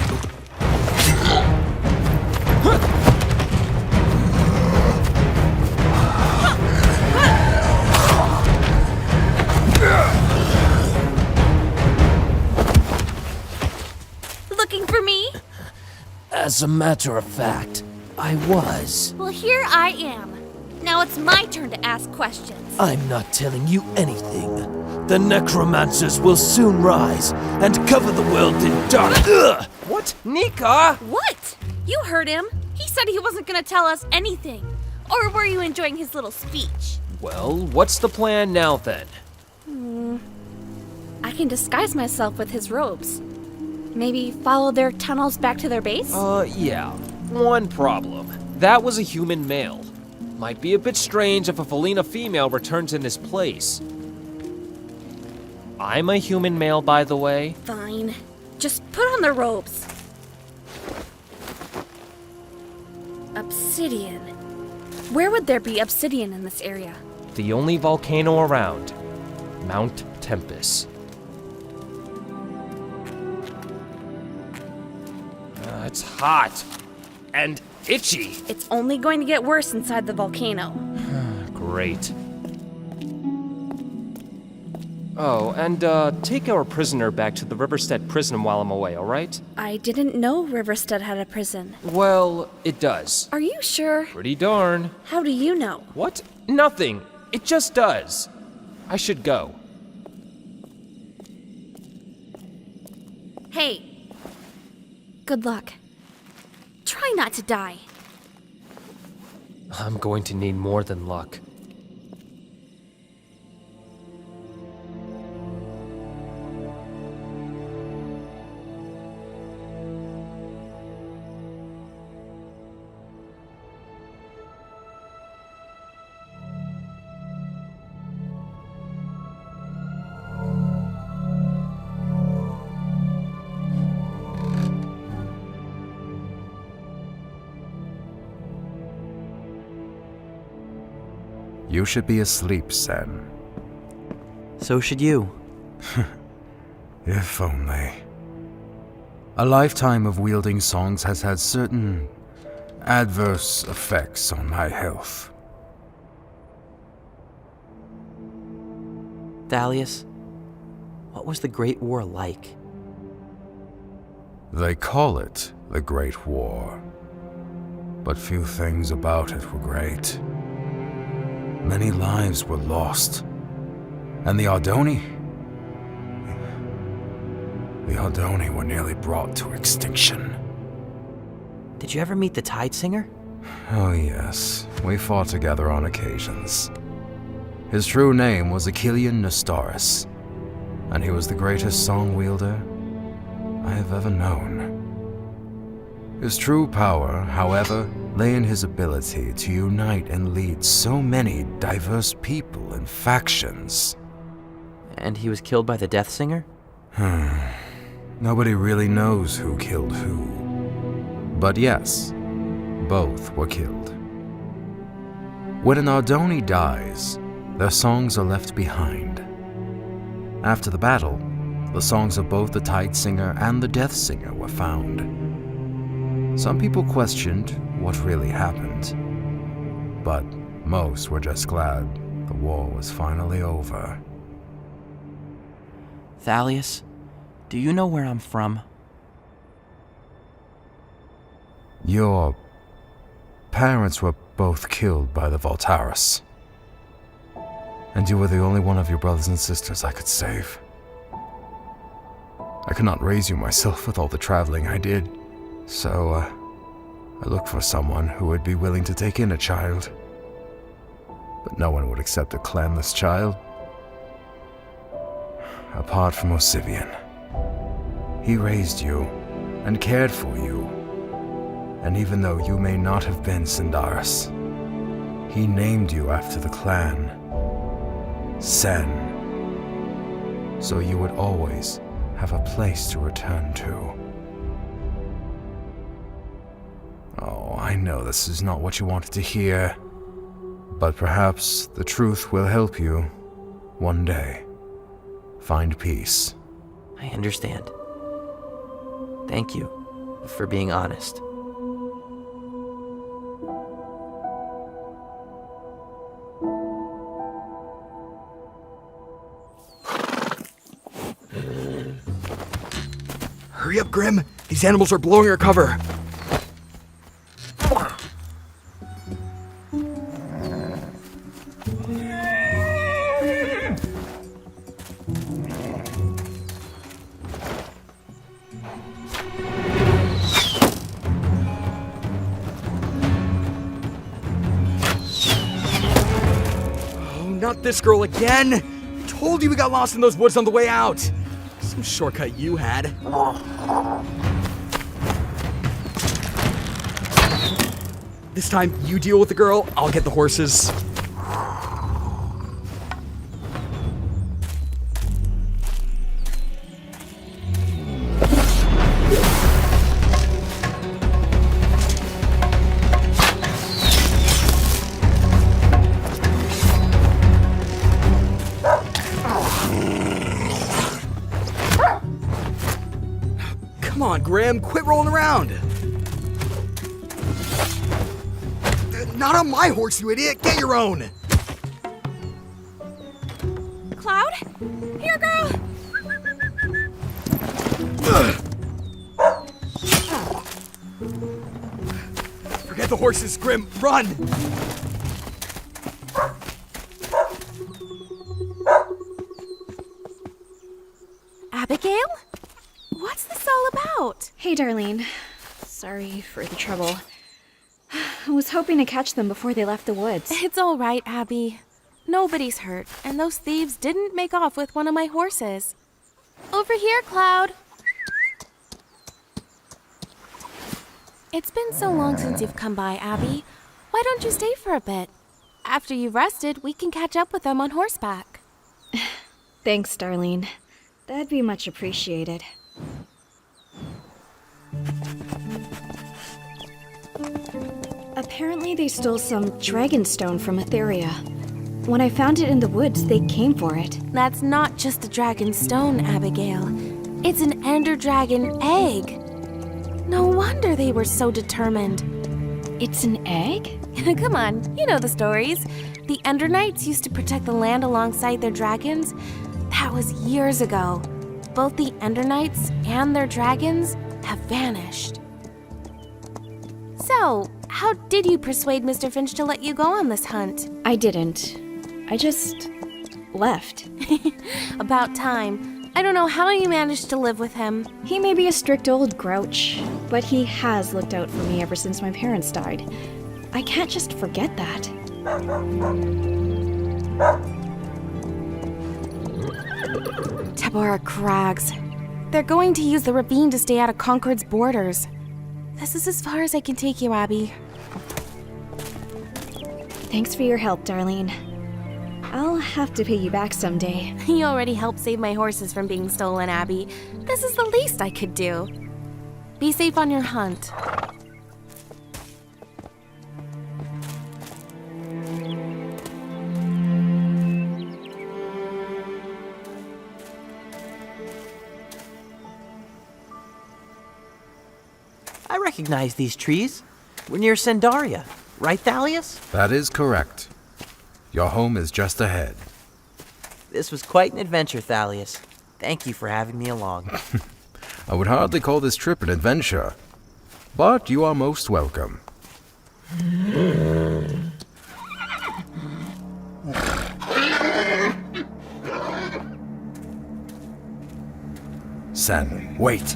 Speaker 16: Looking for me?
Speaker 9: As a matter of fact, I was.
Speaker 16: Well, here I am. Now it's my turn to ask questions.
Speaker 9: I'm not telling you anything.
Speaker 18: The necromancers will soon rise and cover the world in dark. Ugh!
Speaker 9: What? Nika?
Speaker 16: What? You heard him. He said he wasn't gonna tell us anything. Or were you enjoying his little speech?
Speaker 9: Well, what's the plan now then?
Speaker 16: I can disguise myself with his robes. Maybe follow their tunnels back to their base?
Speaker 9: Yeah. One problem. That was a human male. Might be a bit strange if a Felina female returns in his place. I'm a human male, by the way.
Speaker 16: Fine. Just put on the robes. Obsidian. Where would there be obsidian in this area?
Speaker 9: The only volcano around. Mount Tempest. It's hot. And itchy.
Speaker 16: It's only going to get worse inside the volcano.
Speaker 9: Great. Oh, and take our prisoner back to the Riverstead prison while I'm away, alright?
Speaker 16: I didn't know Riverstead had a prison.
Speaker 9: Well, it does.
Speaker 16: Are you sure?
Speaker 9: Pretty darn.
Speaker 16: How do you know?
Speaker 9: What? Nothing. It just does. I should go.
Speaker 16: Hey. Good luck. Try not to die.
Speaker 9: I'm going to need more than luck.
Speaker 1: You should be asleep, Sen.
Speaker 6: So should you.
Speaker 1: If only. A lifetime of wielding songs has had certain adverse effects on my health.
Speaker 6: Thalius, what was the Great War like?
Speaker 1: They call it the Great War, but few things about it were great. Many lives were lost, and the Ardoni were nearly brought to extinction.
Speaker 6: Did you ever meet the Tide Singer?
Speaker 1: Oh yes, we fought together on occasions. His true name was Achillean Nestoris, and he was the greatest song wielder I have ever known. His true power, however, lay in his ability to unite and lead so many diverse people and factions.
Speaker 6: And he was killed by the Death Singer?
Speaker 1: Nobody really knows who killed who. But yes, both were killed. When an Ardoni dies, their songs are left behind. After the battle, the songs of both the Tide Singer and the Death Singer were found. Some people questioned what really happened, but most were just glad the war was finally over.
Speaker 6: Thalius, do you know where I'm from?
Speaker 1: Your parents were both killed by the Voltaris, and you were the only one of your brothers and sisters I could save. I could not raise you myself with all the traveling I did, so I looked for someone who would be willing to take in a child. But no one would accept a clanless child. Apart from Osivian. He raised you and cared for you. And even though you may not have been Sindaris, he named you after the clan, Sen. So you would always have a place to return to. Oh, I know this is not what you wanted to hear, but perhaps the truth will help you, one day, find peace.
Speaker 6: I understand. Thank you for being honest.
Speaker 4: Hurry up, Grim! These animals are blowing our cover! not this girl again! Told you we got lost in those woods on the way out! Some shortcut you had. This time, you deal with the girl, I'll get the horses. Come on, Grim, quit rolling around! Not on my horse, you idiot! Get your own!
Speaker 16: Cloud? Here, girl!
Speaker 4: Forget the horses, Grim! Run!
Speaker 16: Abigail? What's this all about?
Speaker 10: Hey, Darlene. Sorry for the trouble. I was hoping to catch them before they left the woods.
Speaker 16: It's all right, Abby. Nobody's hurt, and those thieves didn't make off with one of my horses. Over here, Cloud. It's been so long since you've come by, Abby. Why don't you stay for a bit? After you've rested, we can catch up with them on horseback.
Speaker 10: Thanks, Darlene. That'd be much appreciated. Apparently they stole some dragonstone from Etheria. When I found it in the woods, they came for it.
Speaker 16: That's not just a dragon stone, Abigail. It's an ender dragon egg. No wonder they were so determined.
Speaker 10: It's an egg?
Speaker 16: Come on, you know the stories. The Ender Knights used to protect the land alongside their dragons. That was years ago. Both the Ender Knights and their dragons have vanished. So, how did you persuade Mr. Finch to let you go on this hunt?
Speaker 10: I didn't. I just left.
Speaker 16: About time. I don't know how you managed to live with him.
Speaker 10: He may be a strict old grouch, but he has looked out for me ever since my parents died. I can't just forget that.
Speaker 16: Tabora Crags. They're going to use the ravine to stay out of Concord's borders. This is as far as I can take you, Abby.
Speaker 10: Thanks for your help, Darlene. I'll have to pay you back someday.
Speaker 16: You already helped save my horses from being stolen, Abby. This is the least I could do. Be safe on your hunt.
Speaker 6: I recognize these trees. We're near Sendaria, right, Thalius?
Speaker 1: That is correct. Your home is just ahead.
Speaker 6: This was quite an adventure, Thalius. Thank you for having me along.
Speaker 1: I would hardly call this trip an adventure, but you are most welcome. Sen, wait.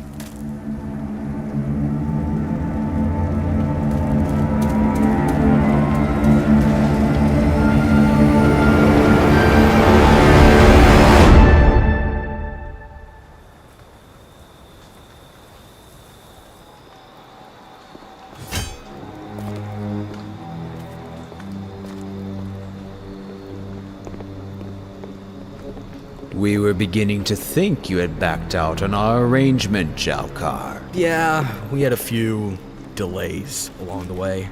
Speaker 19: We were beginning to think you had backed out on our arrangement, Jalkar.
Speaker 4: Yeah, we had a few delays along the way.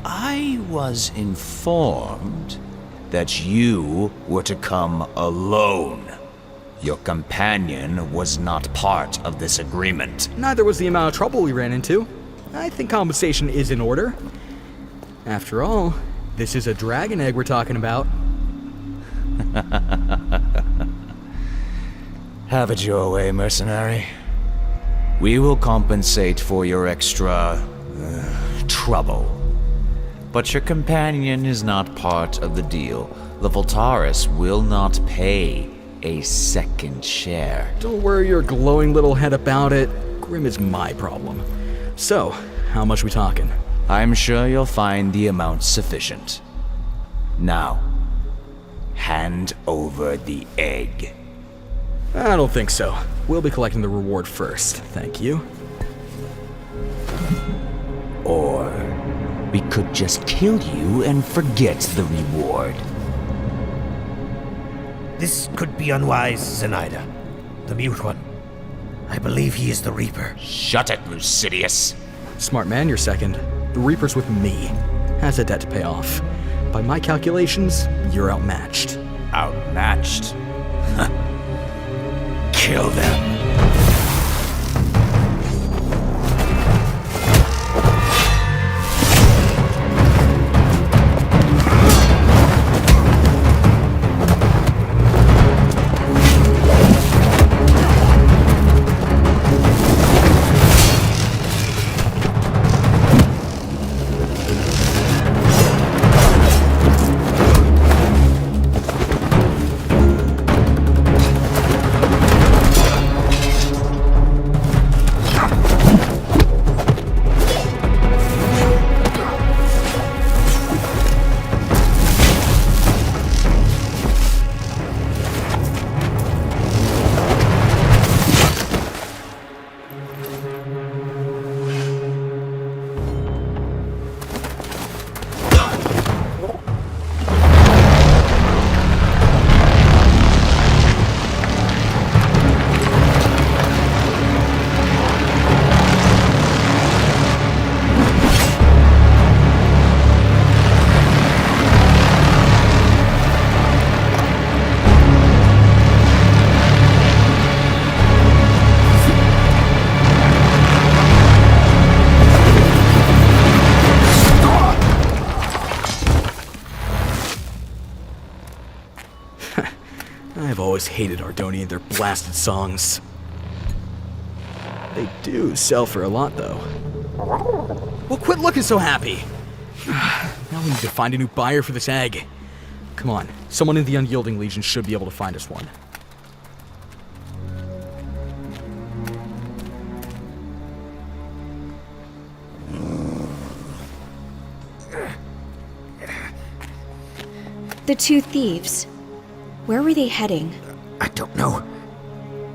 Speaker 19: I was informed that you were to come alone. Your companion was not part of this agreement.
Speaker 4: Neither was the amount of trouble we ran into. I think compensation is in order. After all, this is a dragon egg we're talking about.
Speaker 19: Have it your way, mercenary. We will compensate for your extra trouble. But your companion is not part of the deal. The Voltaris will not pay a second share.
Speaker 4: Don't worry your glowing little head about it. Grim is my problem. So, how much we talking?
Speaker 19: I'm sure you'll find the amount sufficient. Now, hand over the egg.
Speaker 4: I don't think so. We'll be collecting the reward first, thank you.
Speaker 19: Or we could just kill you and forget the reward.
Speaker 3: This could be unwise, Zenaida. The Mute One. I believe he is the Reaper.
Speaker 19: Shut it, Lucidius.
Speaker 4: Smart man, you're second. The Reaper's with me. Has a debt to pay off. By my calculations, you're outmatched.
Speaker 19: Outmatched? Kill them.
Speaker 4: I've always hated Ardoni and their blasted songs. They do sell for a lot, though. Well, quit looking so happy! Now we need to find a new buyer for this egg. Come on, someone in the Unyielding Legion should be able to find us one.
Speaker 10: The two thieves. Where were they heading?
Speaker 3: I don't know.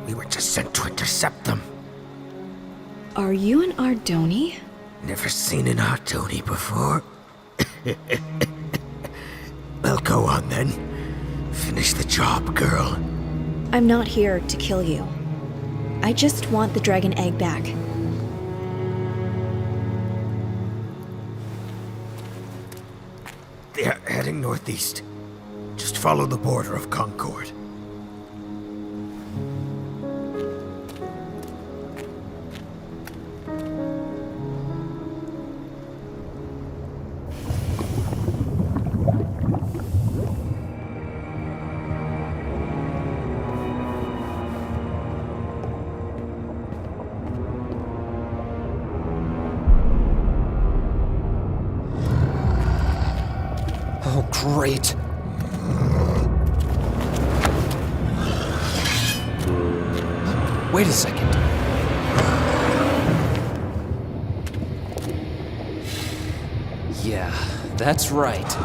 Speaker 3: We were just sent to intercept them.
Speaker 10: Are you an Ardoni?
Speaker 3: Never seen an Ardoni before. Well, go on then. Finish the job, girl.
Speaker 10: I'm not here to kill you. I just want the dragon egg back.
Speaker 3: They're heading northeast. Just follow the border of Concord.
Speaker 9: Oh, great. Wait a second. Yeah, that's right.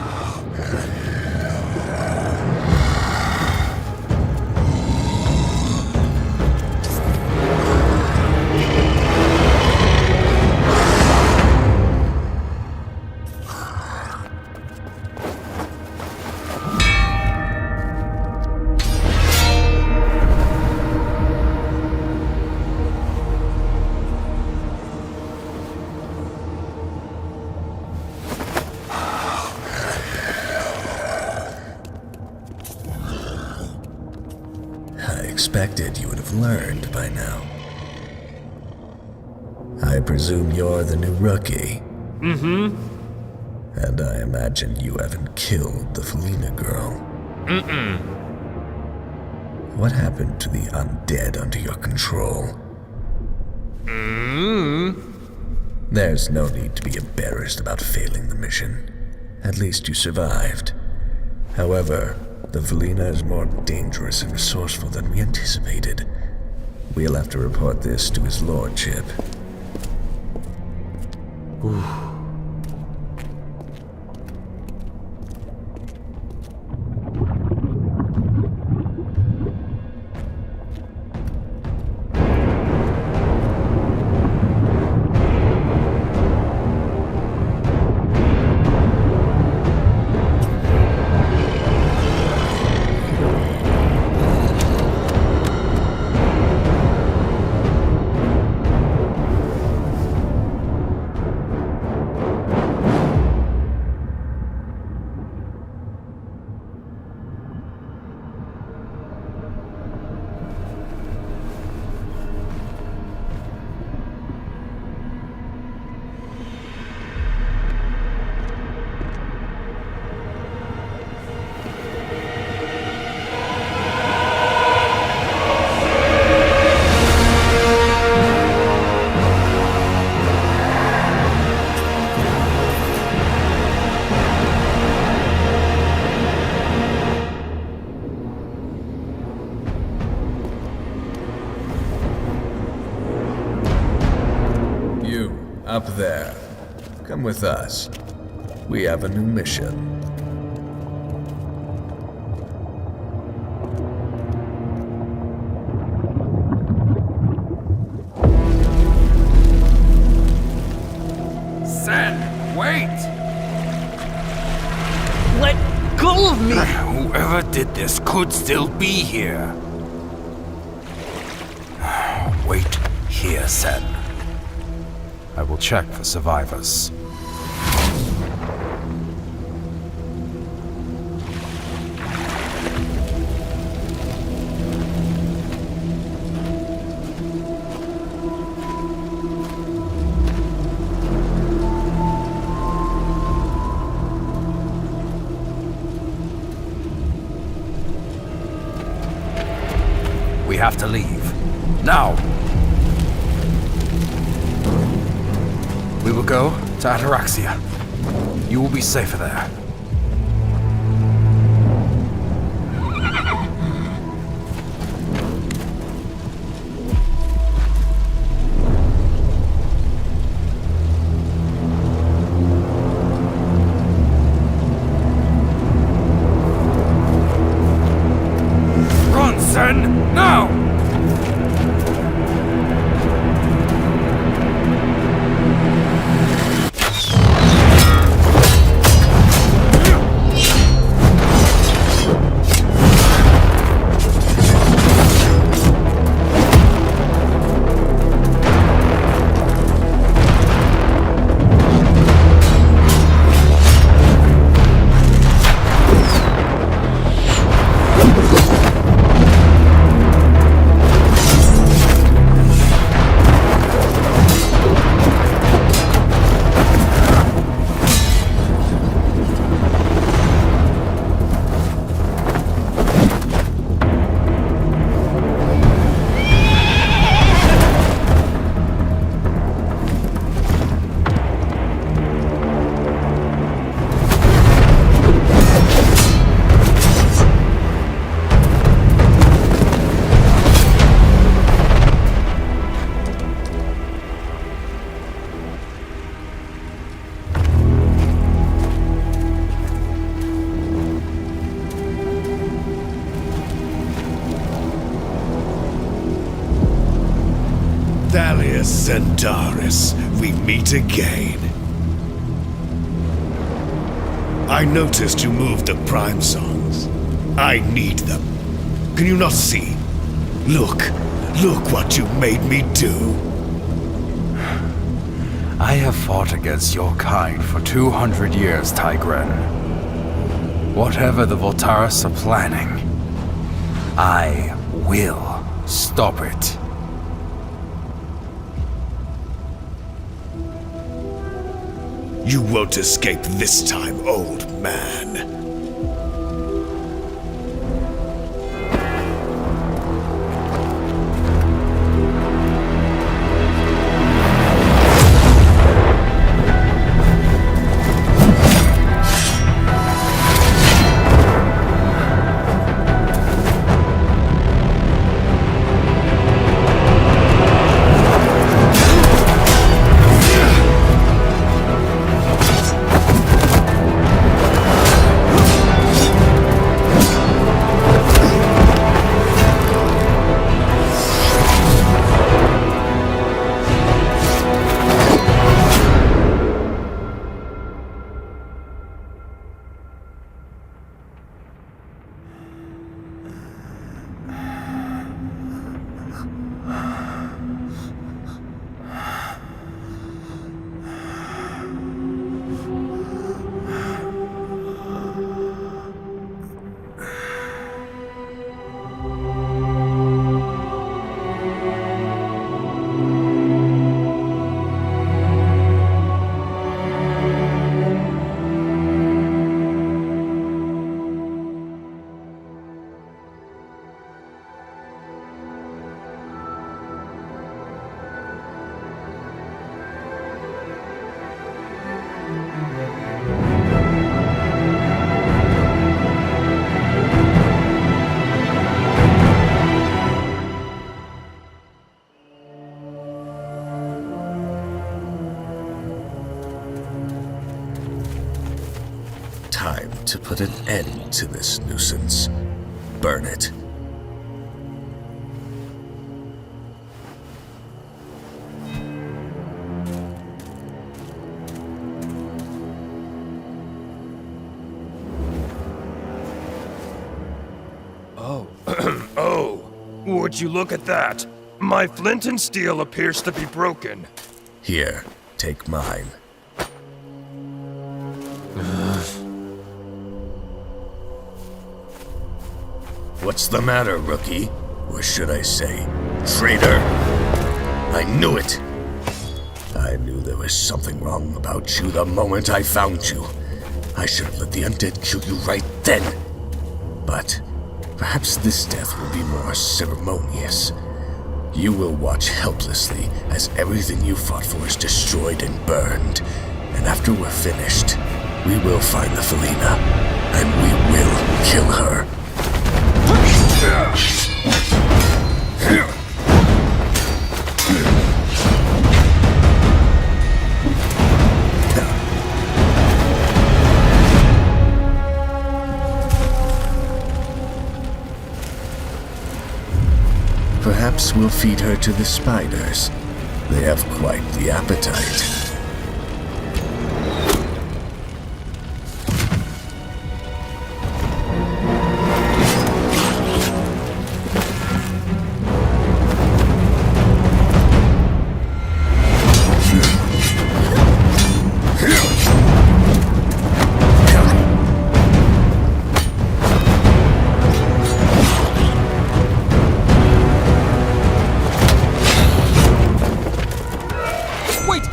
Speaker 20: Expected you would have learned by now. I presume you're the new rookie.
Speaker 18: Mm-hmm.
Speaker 20: And I imagine you haven't killed the Felina girl.
Speaker 18: Mm-mm.
Speaker 20: What happened to the undead under your control? There's no need to be embarrassed about failing the mission. At least you survived. However, the Felina is more dangerous and resourceful than we anticipated. We'll have to report this to his lordship.
Speaker 9: Ooh,
Speaker 20: Up there. Come with us. We have a new mission.
Speaker 21: Sen, wait!
Speaker 11: Let go of me!
Speaker 21: Whoever did this could still be here. Wait here, Sen.
Speaker 1: I will check for survivors. We have to leave. Now! We will go to Ataraxia. You will be safer there.
Speaker 21: Run, Sen! Now!
Speaker 3: Thalius Centaurus, we meet again. I noticed you moved the prime songs. I need them. Can you not see? Look what you made me do.
Speaker 1: I have fought against your kind for 200 years, Tigran. Whatever the Voltaris are planning, I will stop it.
Speaker 3: You won't escape this time, old man.
Speaker 20: time to put an end to this nuisance. Burn it.
Speaker 21: Oh, would you look at that? My flint and steel appears to be broken.
Speaker 20: Here, take mine. What's the matter, rookie? Or should I say, traitor? I knew it! I knew there was something wrong about you the moment I found you. I should have let the undead kill you right then. But perhaps this death will be more ceremonious. You will watch helplessly as everything you fought for is destroyed and burned. And after we're finished, we will find the Felina, and we will kill her. Perhaps we'll feed her to the spiders. They have quite the appetite.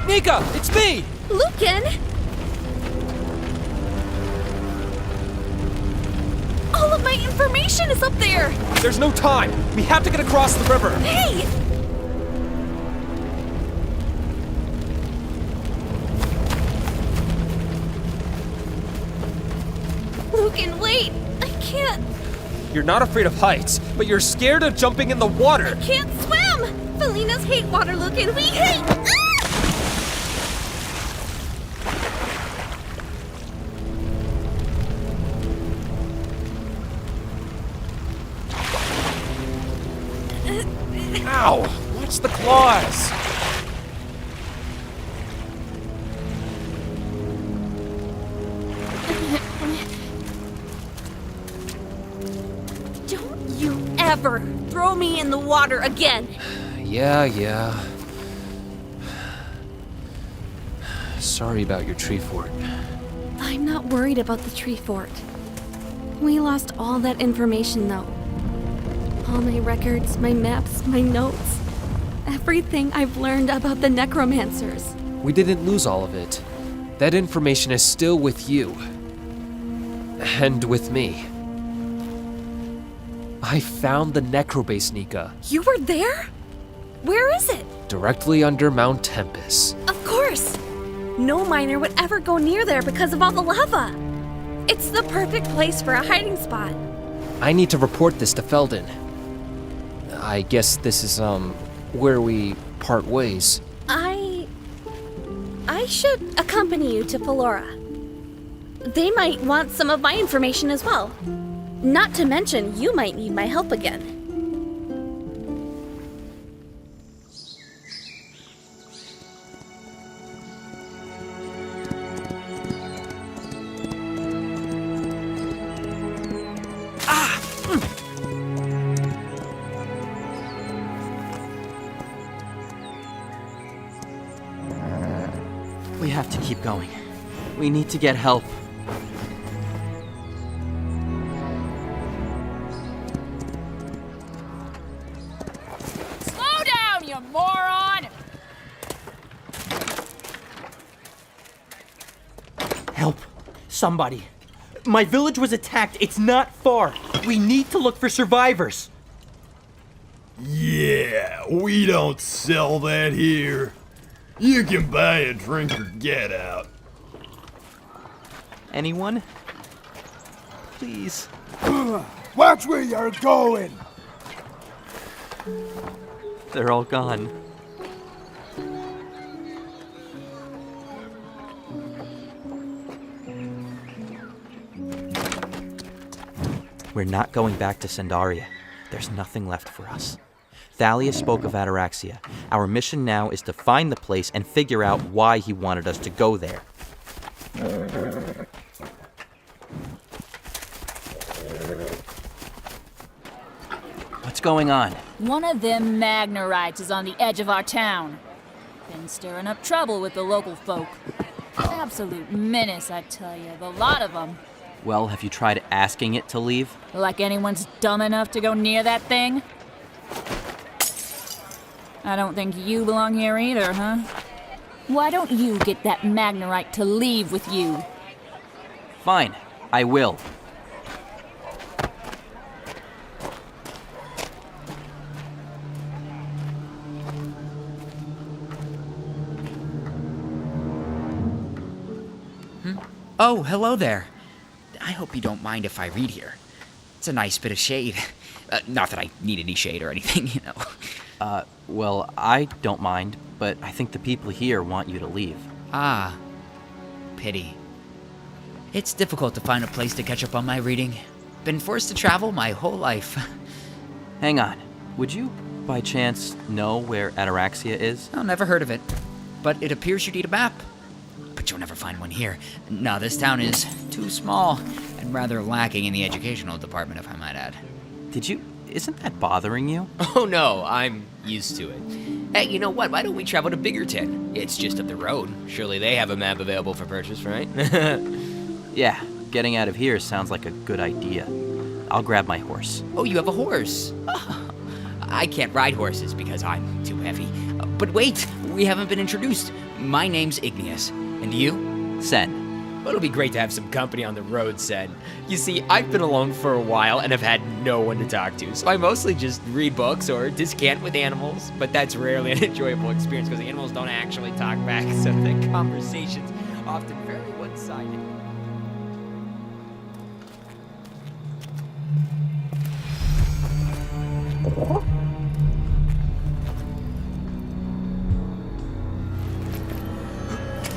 Speaker 9: Nika, it's me!
Speaker 10: Lucan! All of my information is up there!
Speaker 9: There's no time! We have to get across the river!
Speaker 10: Hey! Lucan, wait! I can't!
Speaker 9: You're not afraid of heights, but you're scared of jumping in the water!
Speaker 10: I can't swim! Felinas hate water, Lucan! We hate...
Speaker 9: Ow! Watch the claws!
Speaker 10: Don't you ever throw me in the water again!
Speaker 9: Yeah. Sorry about your tree fort.
Speaker 10: I'm not worried about the tree fort. We lost all that information, though. All my records, my maps, my notes. Everything I've learned about the necromancers.
Speaker 9: We didn't lose all of it. That information is still with you. And with me. I found the necrobase, Nika.
Speaker 10: You were there? Where is it?
Speaker 9: Directly under Mount Tempest.
Speaker 10: Of course! No miner would ever go near there because of all the lava. It's the perfect place for a hiding spot.
Speaker 9: I need to report this to Feldon. I guess this is, where we part ways.
Speaker 10: I should accompany you to Filora. They might want some of my information as well. Not to mention, you might need my help again.
Speaker 6: We have to keep going. We need to get help.
Speaker 15: Slow down, you moron!
Speaker 2: Help. Somebody. My village was attacked. It's not far. We need to look for survivors.
Speaker 22: Yeah, we don't sell that here. You can buy a drink or get out.
Speaker 6: Anyone? Please.
Speaker 21: Watch where you're going!
Speaker 6: They're all gone. We're not going back to Sandaria. There's nothing left for us. Thalius spoke of Ataraxia. Our mission now is to find the place and figure out why he wanted us to go there. What's going on?
Speaker 7: One of them Magnarites is on the edge of our town. Been stirring up trouble with the local folk. Absolute menace, I tell you. The lot of them.
Speaker 6: Well, have you tried asking it to leave?
Speaker 7: Like anyone's dumb enough to go near that thing? I don't think you belong here either, huh? Why don't you get that Magnarite to leave with you?
Speaker 6: Fine, I will.
Speaker 8: Oh, hello there. I hope you don't mind if I read here. It's a nice bit of shade. Not that I need any shade or anything, you know.
Speaker 6: Well, I don't mind, but I think the people here want you to leave.
Speaker 8: Ah, pity. It's difficult to find a place to catch up on my reading. Been forced to travel my whole life.
Speaker 6: Hang on. Would you, by chance, know where Ataraxia is?
Speaker 8: Oh, never heard of it. But it appears you need a map. But you'll never find one here. No, this town is too small and rather lacking in the educational department, if I might add.
Speaker 6: Isn't that bothering you?
Speaker 18: Oh no, I'm used to it. Hey, you know what? Why don't we travel to Biggerton? It's just up the road. Surely they have a map available for purchase, right?
Speaker 6: Yeah, getting out of here sounds like a good idea. I'll grab my horse.
Speaker 8: Oh, you have a horse? I can't ride horses because I'm too heavy. But wait, we haven't been introduced. My name's Igneous. And you?
Speaker 6: Sen.
Speaker 18: Well, it'll be great to have some company on the road, Sen. You see, I've been alone for a while and have had no one to talk to, so I mostly just read books or descant with animals, but that's rarely an enjoyable experience because the animals don't actually talk back, so the conversation's often very one-sided.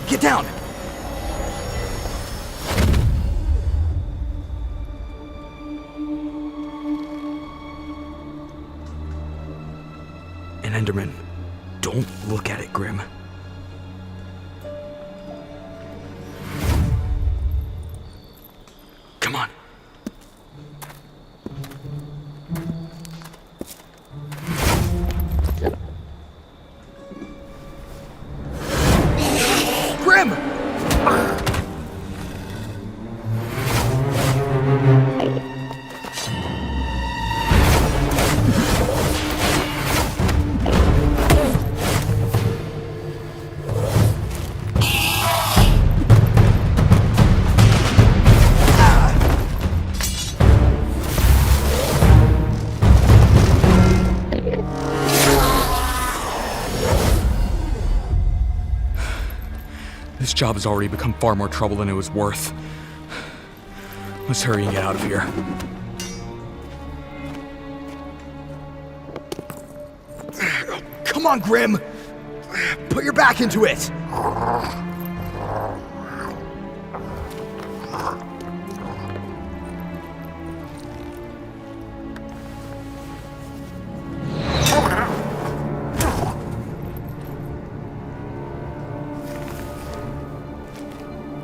Speaker 4: Get down! An Enderman. Don't look at it, Grim. Come on. Grim! This job has already become far more trouble than it was worth. Let's hurry and get out of here. Come on, Grim! Put your back into it!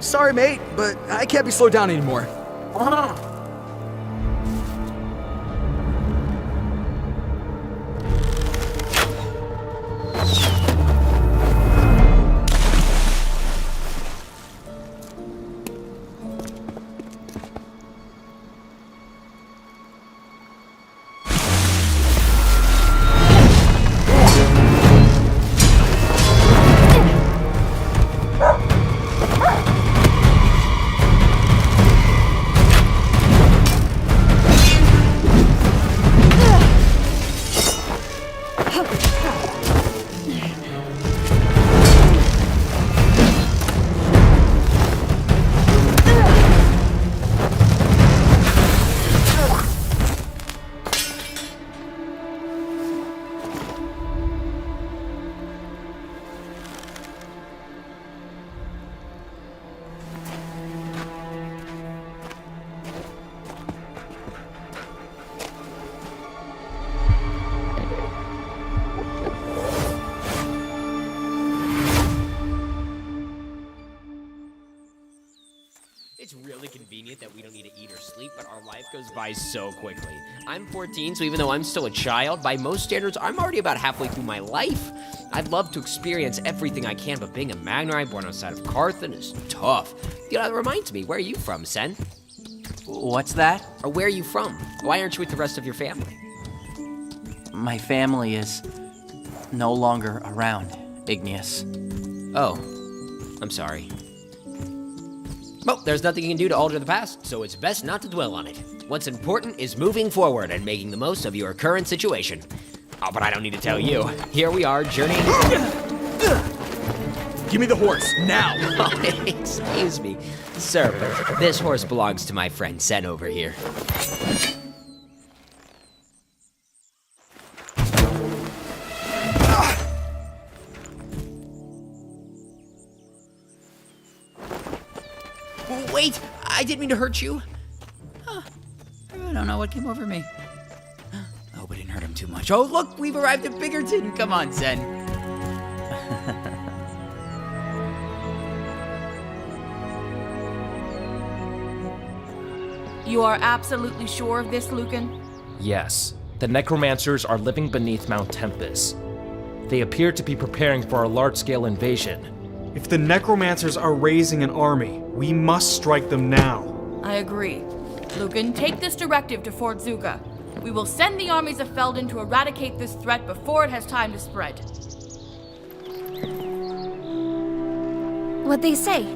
Speaker 4: Sorry, mate, but I can't be slowed down anymore.
Speaker 18: of convenient that we don't need to eat or sleep, but our life goes by so quickly. I'm 14, so even though I'm still a child, by most standards, I'm already about halfway through my life. I'd love to experience everything I can, but being a Magnerite born outside of Carthan is tough. You know, that reminds me, where are you from, Sen?
Speaker 6: What's that?
Speaker 18: Or where are you from? Why aren't you with the rest of your family?
Speaker 6: My family is no longer around, Igneous.
Speaker 18: Oh, I'm sorry. Well, there's nothing you can do to alter the past, so it's best not to dwell on it. What's important is moving forward and making the most of your current situation. Oh, but I don't need to tell you. Here we are, journeying...
Speaker 4: Give me the horse, now!
Speaker 18: Oh, excuse me. Sir, but this horse belongs to my friend Sen over here. Wait! I didn't mean to hurt you.
Speaker 8: I don't know what came over me. I hope I didn't hurt him too much.
Speaker 18: Oh, look! We've arrived at Biggerton!
Speaker 8: Come on, Sen.
Speaker 13: You are absolutely sure of this, Lucan?
Speaker 9: Yes. The necromancers are living beneath Mount Tempest. They appear to be preparing for a large-scale invasion.
Speaker 2: If the necromancers are raising an army, we must strike them now.
Speaker 13: I agree. Lucan, take this directive to Fort Zuka. We will send the armies of Felden to eradicate this threat before it has time to spread.
Speaker 10: What'd they say?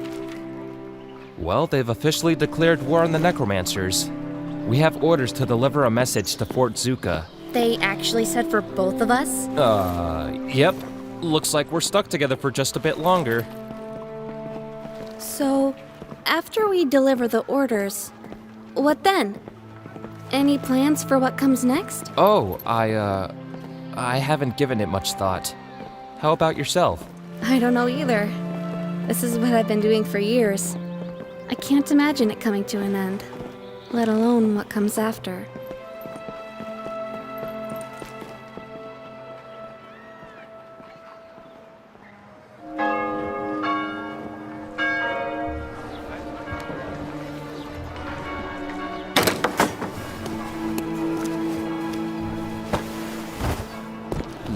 Speaker 9: Well, they've officially declared war on the necromancers. We have orders to deliver a message to Fort Zuka.
Speaker 10: They actually said for both of us?
Speaker 9: Yep. Looks like we're stuck together for just a bit longer.
Speaker 10: So, after we deliver the orders, what then? Any plans for what comes next?
Speaker 9: Oh, I haven't given it much thought. How about yourself?
Speaker 10: I don't know either. This is what I've been doing for years. I can't imagine it coming to an end, let alone what comes after.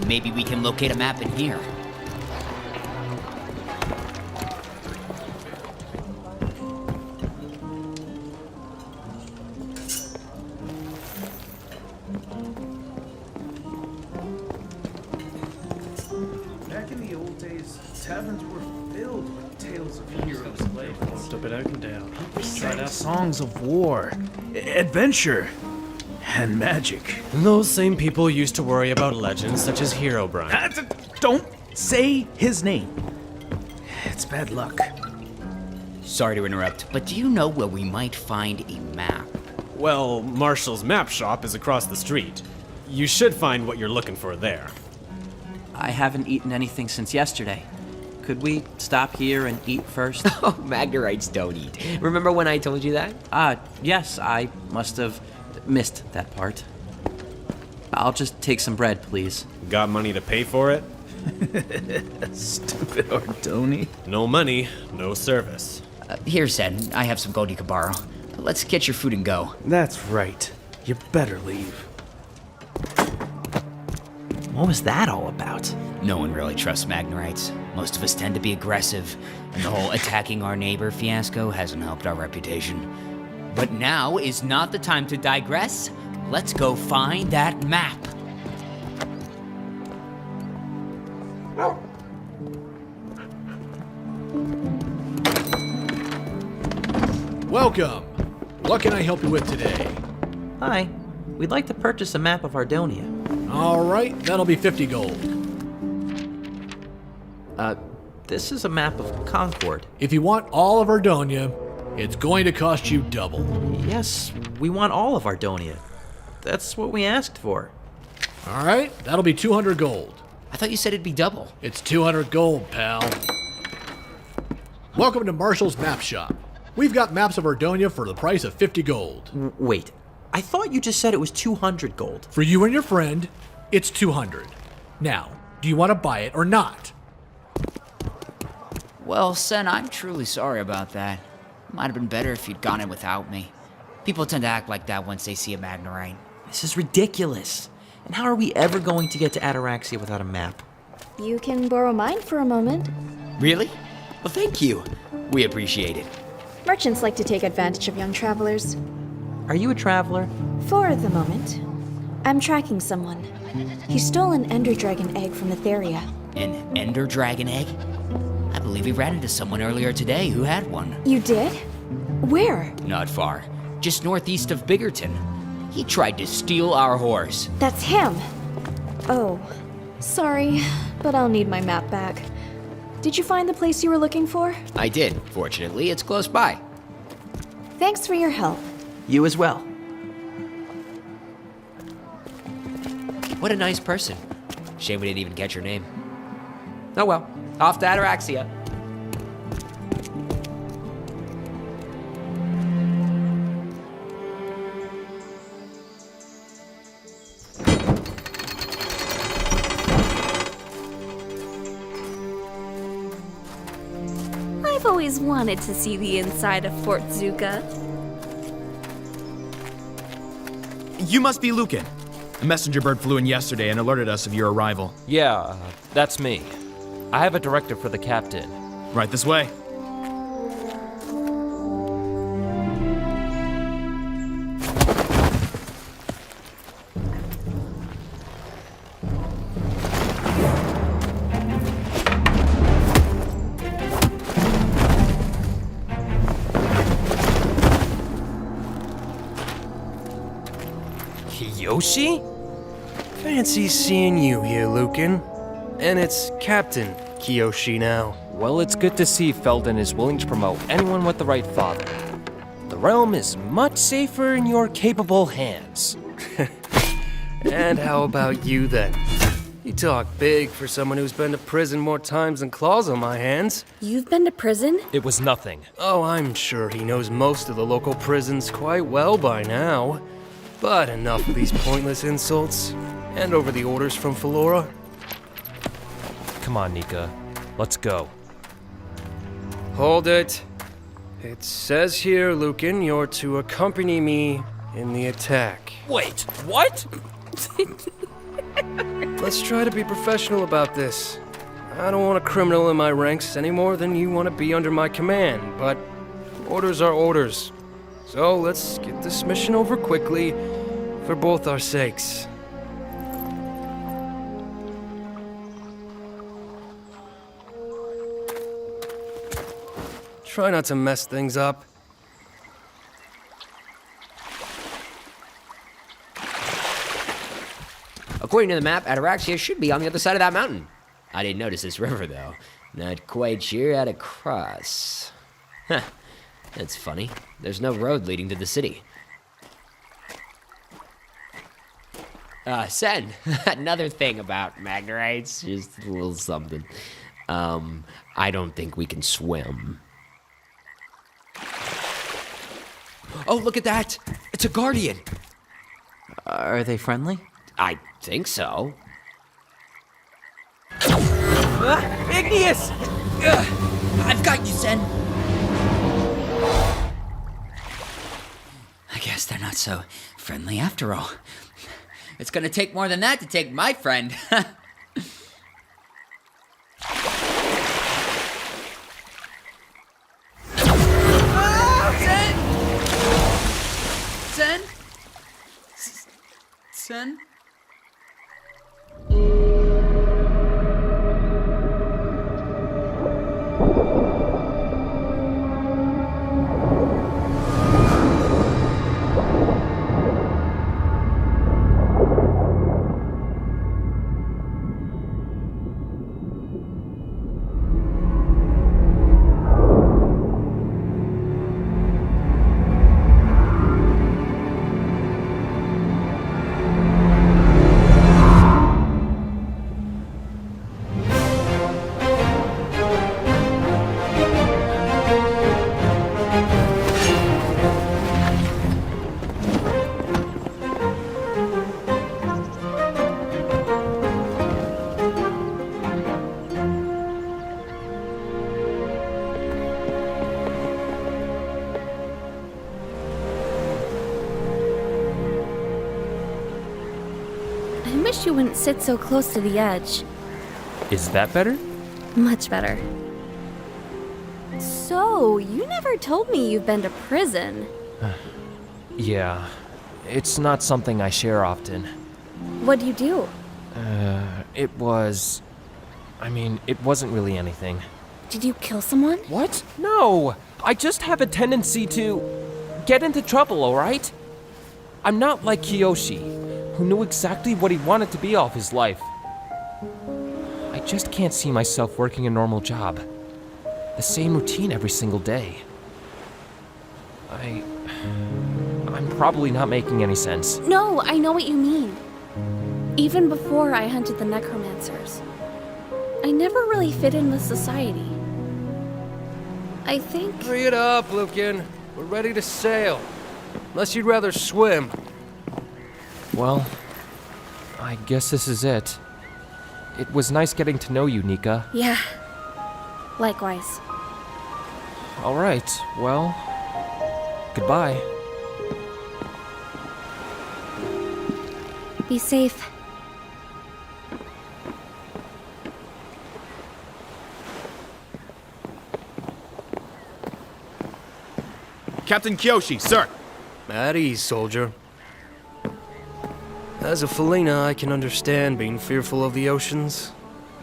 Speaker 8: Maybe we can locate a map in here.
Speaker 14: Back in the old days, taverns were filled with tales of heroes and legends. Up and out and down. People sang songs of war, adventure, and magic.
Speaker 11: Those same people used to worry about legends such as Herobrine.
Speaker 14: Don't say his name. It's bad luck.
Speaker 8: Sorry to interrupt, but do you know where we might find a map?
Speaker 11: Well, Marshall's map shop is across the street. You should find what you're looking for there.
Speaker 6: I haven't eaten anything since yesterday. Could we stop here and eat first?
Speaker 18: Oh, Magnerites don't eat. Remember when I told you that?
Speaker 6: Yes, I must have missed that part. I'll just take some bread, please.
Speaker 11: Got money to pay for it?
Speaker 14: Stupid Ardoni.
Speaker 11: No money, no service.
Speaker 8: Here, Sen. I have some gold you can borrow. Let's get your food and go.
Speaker 14: That's right. You better leave. What was that all about?
Speaker 8: No one really trusts Magnerites. Most of us tend to be aggressive, and the whole attacking our neighbor fiasco hasn't helped our reputation. But now is not the time to digress. Let's go find that map.
Speaker 23: Welcome. What can I help you with today?
Speaker 6: Hi. We'd like to purchase a map of Ardonia.
Speaker 23: All right, that'll be 50 gold.
Speaker 6: This is a map of Concord.
Speaker 23: If you want all of Ardonia, it's going to cost you double.
Speaker 6: Yes, we want all of Ardonia. That's what we asked for.
Speaker 23: All right, that'll be 200 gold.
Speaker 8: I thought you said it'd be double.
Speaker 23: It's 200 gold, pal. Welcome to Marshall's Map Shop. We've got maps of Ardonia for the price of 50 gold.
Speaker 6: Wait, I thought you just said it was 200 gold.
Speaker 23: For you and your friend, it's 200. Now, do you want to buy it or not?
Speaker 8: Well, Sen, I'm truly sorry about that. Might have been better if you'd gone in without me. People tend to act like that once they see a Magnerite.
Speaker 6: This is ridiculous. And how are we ever going to get to Ataraxia without a map?
Speaker 5: You can borrow mine for a moment.
Speaker 8: Really? Well, thank you. We appreciate it.
Speaker 5: Merchants like to take advantage of young travelers.
Speaker 6: Are you a traveler?
Speaker 5: For the moment. I'm tracking someone. He stole an Ender Dragon egg from Etheria.
Speaker 8: An Ender Dragon egg? I believe we ran into someone earlier today who had one.
Speaker 5: You did? Where?
Speaker 8: Not far. Just northeast of Biggerton. He tried to steal our horse.
Speaker 5: That's him. Oh, sorry, but I'll need my map back. Did you find the place you were looking for?
Speaker 8: I did. Fortunately, it's close by.
Speaker 5: Thanks for your help.
Speaker 6: You as well.
Speaker 8: What a nice person. Shame we didn't even catch your name. Oh well, off to Ataraxia.
Speaker 10: I've always wanted to see the inside of Fort Zuka.
Speaker 4: You must be Lucan. A messenger bird flew in yesterday and alerted us of your arrival.
Speaker 9: Yeah, that's me. I have a directive for the captain.
Speaker 4: Right this way.
Speaker 12: Kiyoshi? Fancy seeing you here, Lucan. And it's Captain Kiyoshi now.
Speaker 9: Well, it's good to see Felden is willing to promote anyone with the right father. The realm is much safer in your capable hands.
Speaker 12: And how about you then? You talk big for someone who's been to prison more times than claws on my hands.
Speaker 10: You've been to prison?
Speaker 9: It was nothing.
Speaker 12: Oh, I'm sure he knows most of the local prisons quite well by now. But enough of these pointless insults. Hand over the orders from Philora.
Speaker 9: Come on, Nika. Let's go.
Speaker 12: Hold it. It says here, Lucan, you're to accompany me in the attack.
Speaker 9: Wait, what?
Speaker 12: Let's try to be professional about this. I don't want a criminal in my ranks any more than you want to be under my command, but orders are orders. So let's get this mission over quickly for both our sakes. Try not to mess things up.
Speaker 18: According to the map, Ataraxia should be on the other side of that mountain. I didn't notice this river, though. Not quite sure how to cross. Huh. That's funny. There's no road leading to the city. Sen, another thing about Magnerites, just a little something. I don't think we can swim. Oh, look at that! It's a guardian!
Speaker 6: Are they friendly?
Speaker 18: I think so.
Speaker 11: Igneous!
Speaker 8: I've got you, Sen. I guess they're not so friendly after all. It's gonna take more than that to take my friend. Sen? Sen?
Speaker 10: wish you wouldn't sit so close to the edge.
Speaker 9: Is that better?
Speaker 10: Much better. So, you never told me you've been to prison.
Speaker 9: Yeah, it's not something I share often.
Speaker 10: What'd you do?
Speaker 9: It wasn't really anything.
Speaker 10: Did you kill someone?
Speaker 9: What? No! I just have a tendency to get into trouble, alright? I'm not like Kiyoshi, who knew exactly what he wanted to be all of his life. I just can't see myself working a normal job. The same routine every single day. I'm probably not making any sense.
Speaker 10: No, I know what you mean. Even before I hunted the necromancers, I never really fit in with society. I think...
Speaker 12: Hurry it up, Lucan. We're ready to sail. Unless you'd rather swim.
Speaker 9: Well, I guess this is it. It was nice getting to know you, Nika.
Speaker 10: Yeah. Likewise.
Speaker 9: All right, well, goodbye.
Speaker 10: Be safe.
Speaker 16: Captain Kyoshi, sir.
Speaker 12: At ease, soldier. As a Felina, I can understand being fearful of the oceans,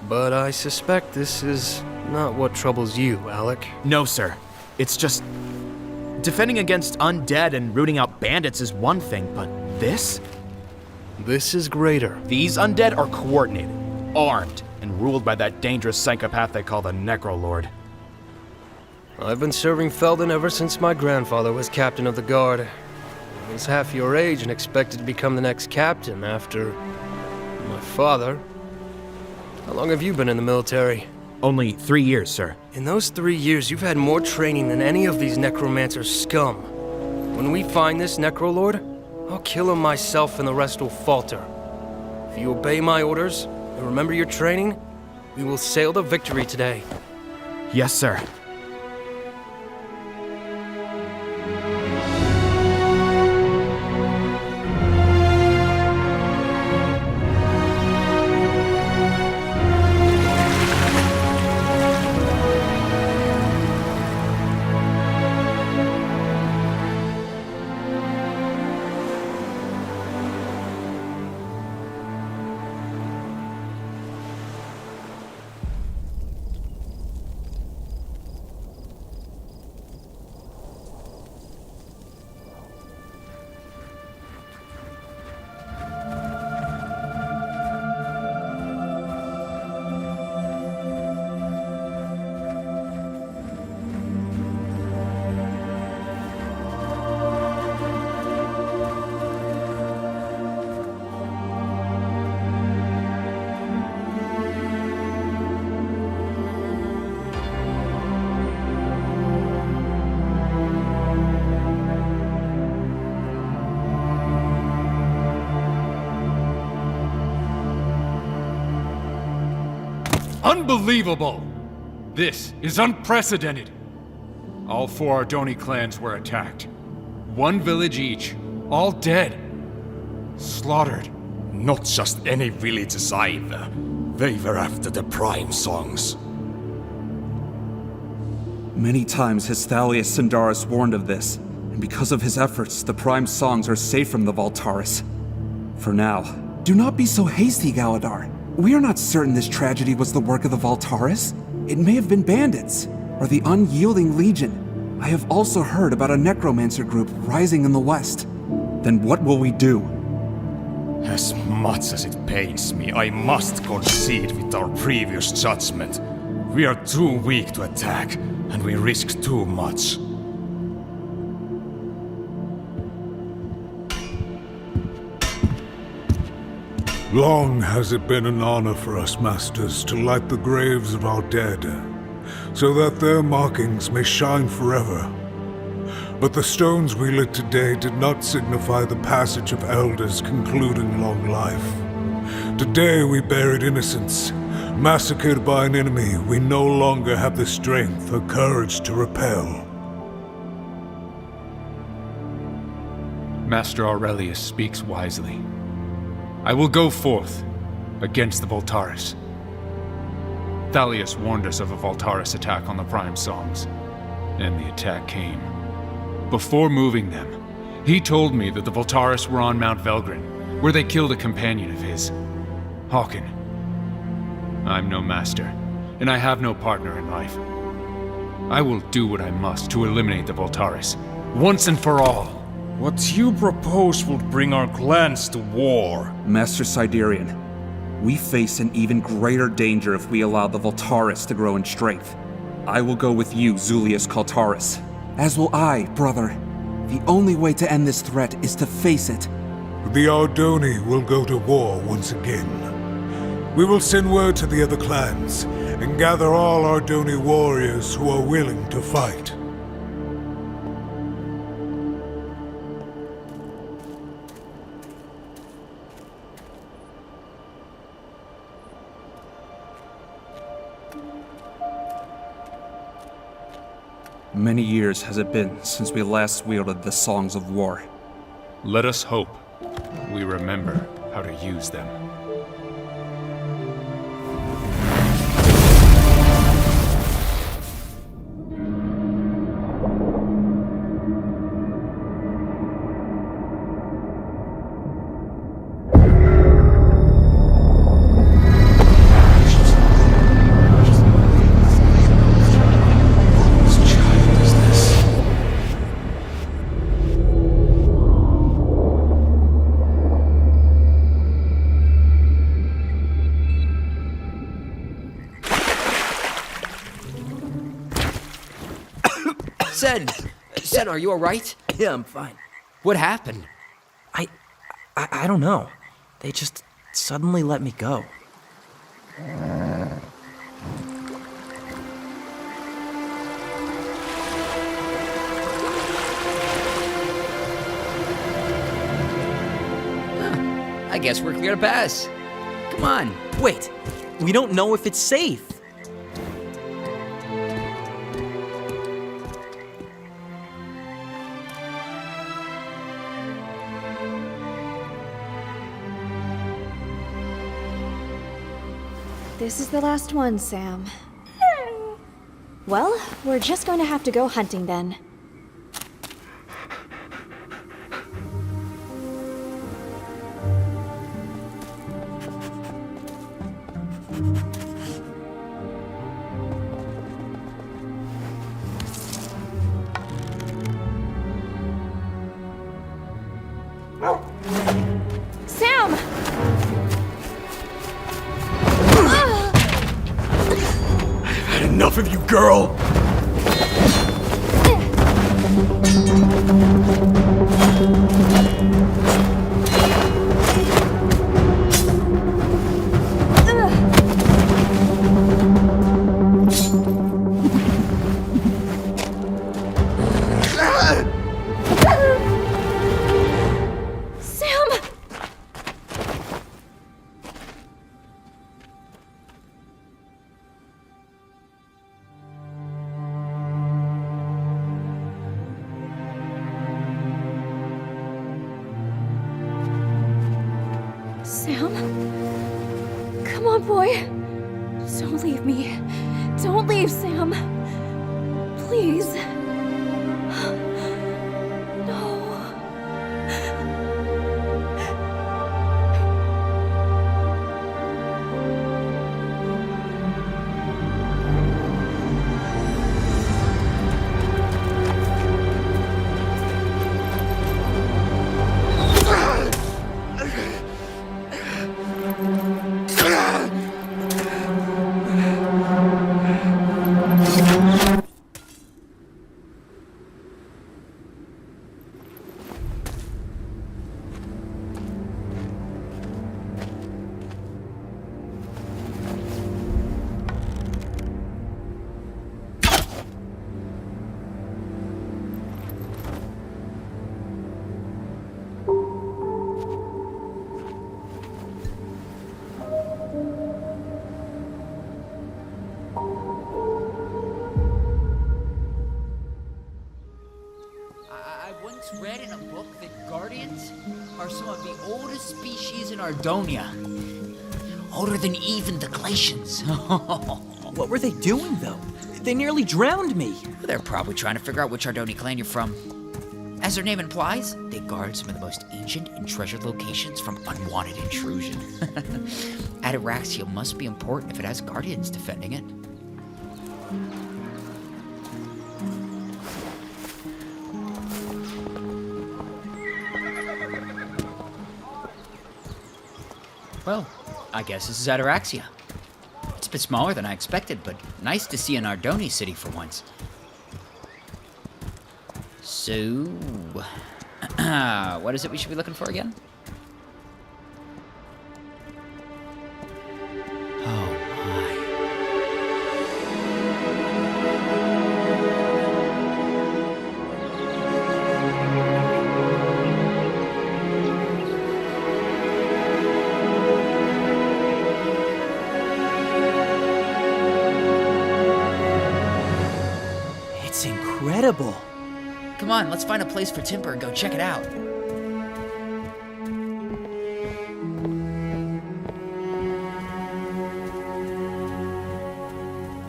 Speaker 12: but I suspect this is not what troubles you, Alec.
Speaker 16: No, sir. It's just... defending against undead and rooting out bandits is one thing, but this?
Speaker 12: This is greater.
Speaker 16: These undead are coordinated, armed, and ruled by that dangerous psychopath they call the Necrolord.
Speaker 12: I've been serving Felden ever since my grandfather was captain of the guard. I was half your age and expected to become the next captain after my father. How long have you been in the military?
Speaker 16: Only 3 years, sir.
Speaker 12: In those 3 years, you've had more training than any of these necromancer scum. When we find this Necrolord, I'll kill him myself and the rest will falter. If you obey my orders and remember your training, we will sail to victory today.
Speaker 16: Yes, sir.
Speaker 17: Unbelievable! This is unprecedented! All 4 Ardoni clans were attacked. 1 village each, all dead. Slaughtered.
Speaker 21: Not just any villages either. They were after the Prime Songs.
Speaker 19: Many times has Thalius Sindaris warned of this, and because of his efforts, the Prime Songs are safe from the Valtaris. For now. Do not be so hasty, Galadar. We are not certain this tragedy was the work of the Valtaris. It may have been bandits, or the Unyielding Legion. I have also heard about a necromancer group rising in the west. Then what will we do?
Speaker 21: As much as it pains me, I must concede with our previous judgment. We are too weak to attack, and we risk too much.
Speaker 24: Long has it been an honor for us, masters, to light the graves of our dead, so that their markings may shine forever. But the stones we lit today did not signify the passage of elders concluding long life. Today we buried innocents, massacred by an enemy we no longer have the strength or courage to repel.
Speaker 17: Master Aurelius speaks wisely. I will go forth against the Voltaris. Thalius warned us of a Voltaris attack on the Prime Songs, and the attack came. Before moving them, he told me that the Voltaris were on Mount Velgrin, where they killed a companion of his, Hawken. I'm no master, and I have no partner in life. I will do what I must to eliminate the Voltaris, once and for all.
Speaker 21: What you propose would bring our clans to war.
Speaker 19: Master Siderian, we face an even greater danger if we allow the Voltaris to grow in strength. I will go with you, Zulius Kaltaris. As will I, brother. The only way to end this threat is to face it.
Speaker 24: The Ardoni will go to war once again. We will send word to the other clans and gather all Ardoni warriors who are willing to fight.
Speaker 19: Many years has it been since we last wielded the Songs of War.
Speaker 17: Let us hope we remember how to use them.
Speaker 18: Sen, are you alright?
Speaker 6: Yeah, I'm fine.
Speaker 18: What happened?
Speaker 6: I don't know. They just suddenly let me go.
Speaker 18: I guess we're clear to pass. Come on.
Speaker 6: Wait, we don't know if it's safe.
Speaker 5: This is the last one, Sam. Well, we're just going to have to go hunting then. Sam!
Speaker 4: Enough of you, girl!
Speaker 5: Sam? Come on, boy. Don't leave me. Don't leave, Sam. Please.
Speaker 24: No.
Speaker 8: that guardians are some of the oldest species in Ardonia. Older than even the Glacians.
Speaker 6: What were they doing, though? They nearly drowned me.
Speaker 8: They're probably trying to figure out which Ardoni clan you're from. As their name implies, they guard some of the most ancient and treasured locations from unwanted intrusion. Ataraxia must be important if it has guardians defending it. Well, I guess this is Ataraxia. It's a bit smaller than I expected, but nice to see an Ardoni city for once. So, what is it we should be looking for again? Oh
Speaker 6: It's incredible.
Speaker 8: Come on, let's find a place for Timber and go check it out.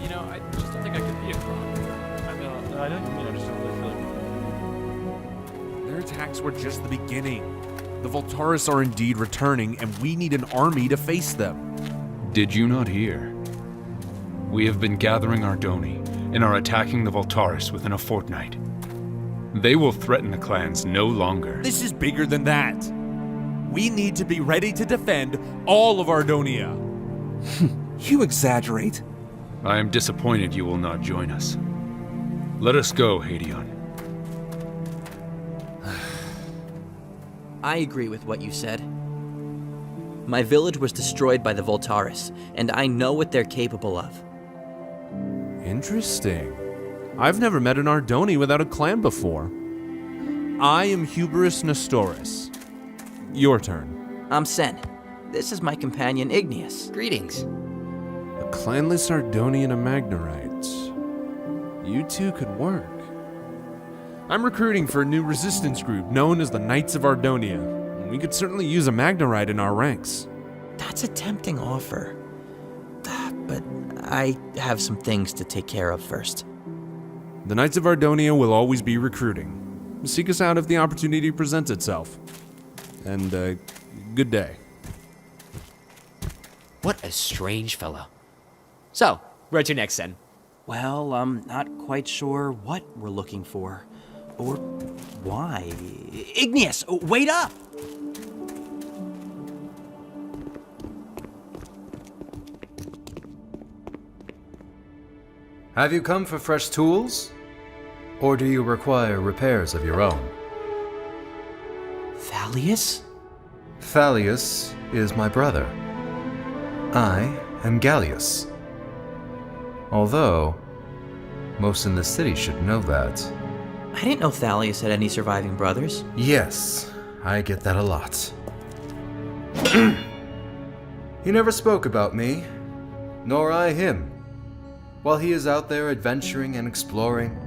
Speaker 9: You know, I just don't think I could be a crop. I don't mean I just don't really feel like...
Speaker 1: Their attacks were just the beginning. The Voltaris are indeed returning, and we need an army to face them.
Speaker 17: Did you not hear? We have been gathering Ardoni and are attacking the Voltaris within a fortnight. They will threaten the clans no longer.
Speaker 1: This is bigger than that. We need to be ready to defend all of Ardonia.
Speaker 19: You exaggerate.
Speaker 17: I am disappointed you will not join us. Let us go, Hadion.
Speaker 6: I agree with what you said. My village was destroyed by the Voltaris, and I know what they're capable of.
Speaker 1: Interesting. I've never met an Ardoni without a clan before. I am Hubris Nestoris. Your turn.
Speaker 6: I'm Sen. This is my companion Igneous.
Speaker 8: Greetings.
Speaker 1: A clanless Ardoni and a Magnerite. You two could work. I'm recruiting for a new resistance group known as the Knights of Ardonia. We could certainly use a Magnerite in our ranks.
Speaker 6: That's a tempting offer. But I have some things to take care of first.
Speaker 1: The Knights of Ardonia will always be recruiting. Seek us out if the opportunity presents itself. And, good day.
Speaker 8: What a strange fellow. So, where to next, Sen?
Speaker 6: Well, I'm not quite sure what we're looking for. Or why. Igneous, wait up!
Speaker 3: Have you come for fresh tools? Or do you require repairs of your own?
Speaker 6: Thalius?
Speaker 3: Thalius is my brother. I am Gallius. Although, most in the city should know that.
Speaker 6: I didn't know Thalius had any surviving brothers.
Speaker 3: Yes, I get that a lot. He never spoke about me, nor I him. While he is out there adventuring and exploring,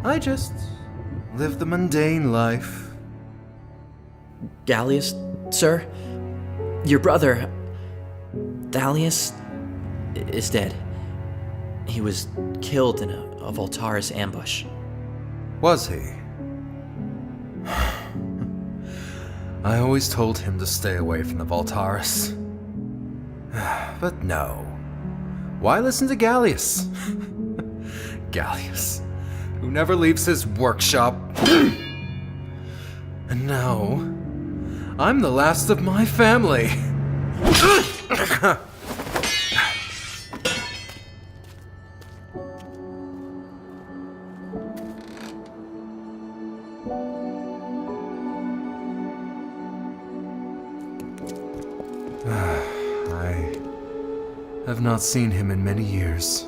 Speaker 3: I just live the mundane life.
Speaker 6: Gallius, sir, your brother, Thalius, is dead. He was killed in a Voltaris ambush.
Speaker 3: Was he? I always told him to stay away from the Voltaris. But no. Why listen to Gallius? Gallius, who never leaves his workshop. And now, I'm the last of my family. I have not seen him in many years.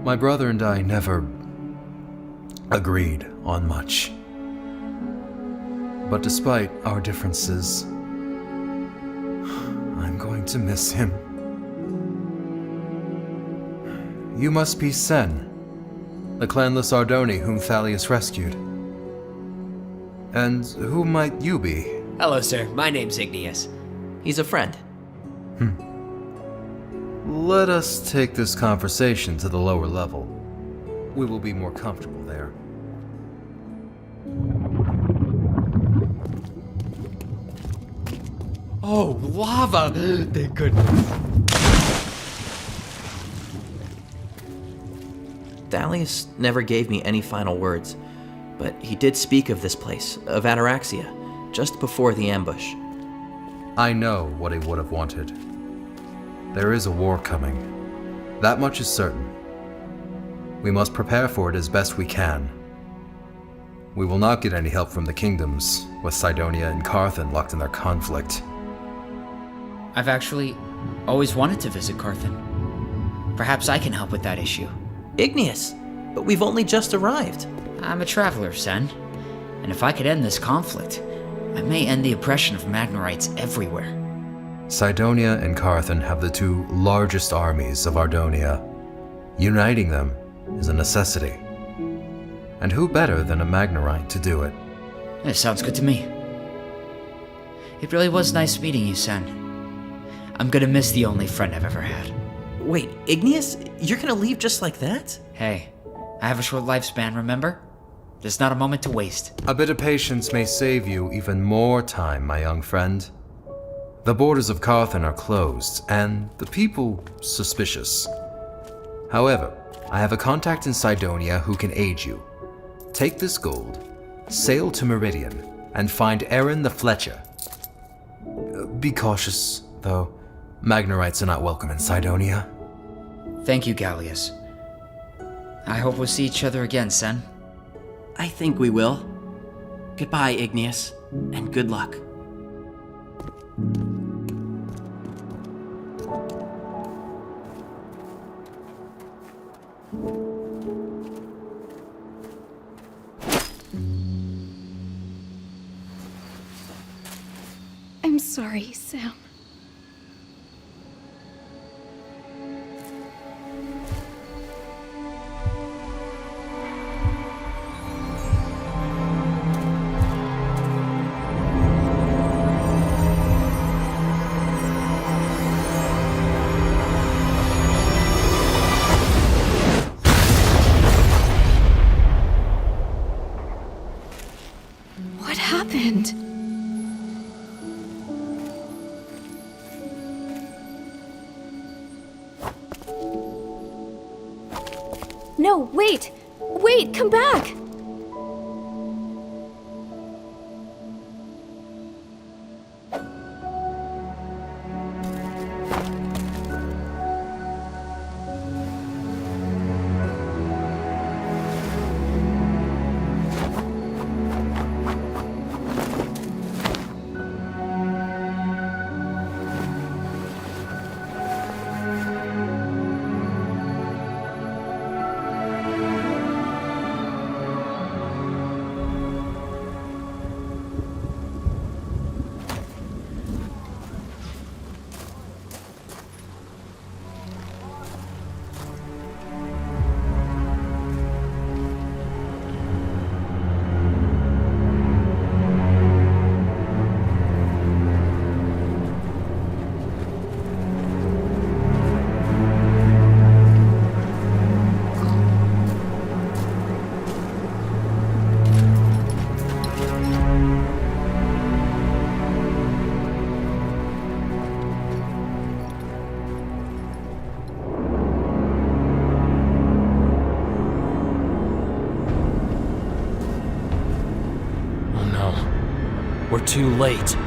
Speaker 3: My brother and I never agreed on much. But despite our differences, I'm going to miss him. You must be Sen, the clanless Ardoni whom Thalius rescued. And who might you be?
Speaker 18: Hello, sir. My name's Igneous.
Speaker 6: He's a friend.
Speaker 3: Let us take this conversation to the lower level. We will be more comfortable there.
Speaker 18: Oh, lava! Thank goodness.
Speaker 6: Thalius never gave me any final words, but he did speak of this place, of Ataraxia, just before the ambush.
Speaker 3: I know what he would have wanted. There is a war coming. That much is certain. We must prepare for it as best we can. We will not get any help from the kingdoms, with Cydonia and Carthan locked in their conflict.
Speaker 8: I've actually always wanted to visit Carthan. Perhaps I can help with that issue.
Speaker 6: Igneous, but we've only just arrived.
Speaker 8: I'm a traveler, Sen. And if I could end this conflict, I may end the oppression of Magnerites everywhere.
Speaker 3: Cydonia and Carthan have the two largest armies of Ardonia. Uniting them is a necessity. And who better than a Magnerite to do it?
Speaker 8: It sounds good to me. It really was nice meeting you, Sen. I'm gonna miss the only friend I've ever had.
Speaker 6: Wait, Igneous? You're gonna leave just like that?
Speaker 8: Hey, I have a short lifespan, remember? There's not a moment to waste.
Speaker 3: A bit of patience may save you even more time, my young friend. The borders of Carthan are closed, and the people suspicious. However, I have a contact in Cydonia who can aid you. Take this gold, sail to Meridian, and find Aaron the Fletcher. Be cautious, though. Magnerites are not welcome in Cydonia.
Speaker 8: Thank you, Gallius. I hope we'll see each other again, Sen.
Speaker 6: I think we will. Goodbye, Igneous, and good luck.
Speaker 5: I'm sorry, Sam. What happened? No, wait! Wait, come back!
Speaker 11: We're too late.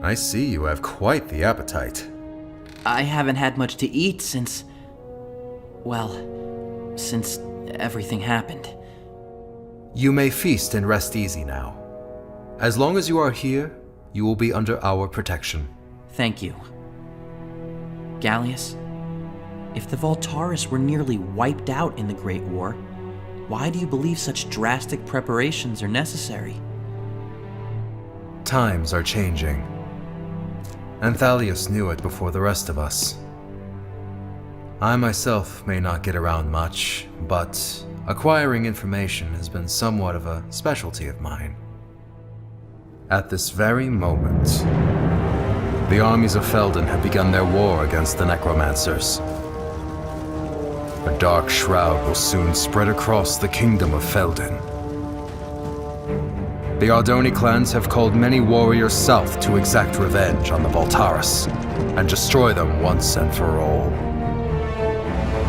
Speaker 3: I see you have quite the appetite.
Speaker 6: I haven't had much to eat since... well, since everything happened.
Speaker 3: You may feast and rest easy now. As long as you are here, you will be under our protection.
Speaker 6: Thank you. Gallius, If the Voltaris were nearly wiped out in the Great War, why do you believe such drastic preparations are necessary?
Speaker 3: Times are changing. And Thalius knew it before the rest of us. I myself may not get around much, but acquiring information has been somewhat of a specialty of mine. At this very moment, the armies of Feldon have begun their war against the necromancers. A dark shroud will soon spread across the kingdom of Feldon. The Ardoni clans have called many warriors south to exact revenge on the Voltaris and destroy them once and for all.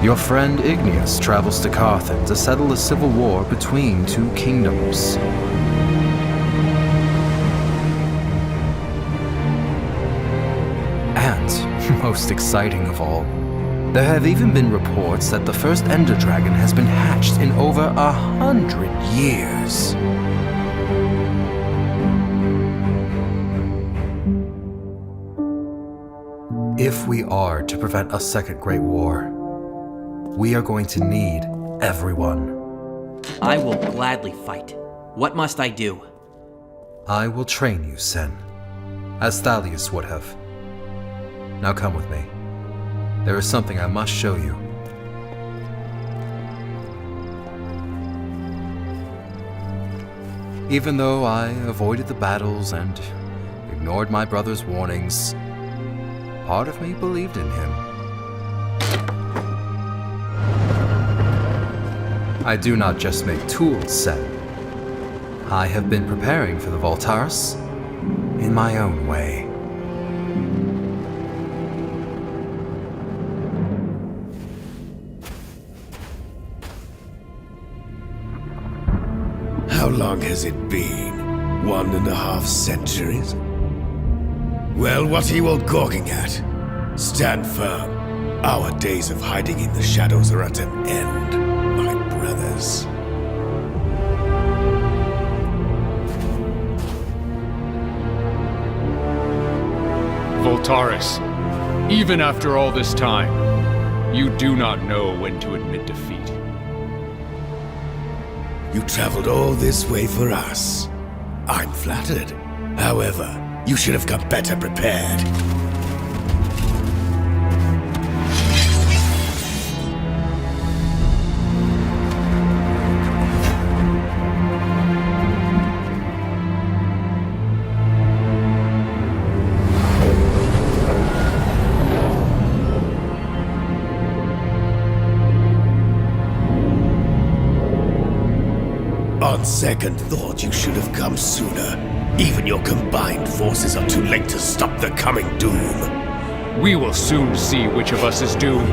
Speaker 3: Your friend Igneous travels to Carthon to settle a civil war between two kingdoms. And, most exciting of all, there have even been reports that the first Ender Dragon has been hatched in over 100 years. If we are to prevent a second Great War, we are going to need everyone.
Speaker 6: I will gladly fight. What must I do?
Speaker 3: I will train you, Sen, as Thalius would have. Now come with me. There is something I must show you. Even though I avoided the battles and ignored my brother's warnings, part of me believed in him. I do not just make tools, Sen. I have been preparing for the Voltaris in my own way.
Speaker 7: How long has it been? 1.5 centuries? Well, what are you all gawking at? Stand firm. Our days of hiding in the shadows are at an end, my brothers.
Speaker 17: Voltaris, even after all this time, you do not know when to admit defeat.
Speaker 7: You traveled all this way for us. I'm flattered. However, you should have come better prepared. On second thought, you should have come sooner. Even your combined forces are too late to stop the coming doom.
Speaker 17: We will soon see which of us is doomed.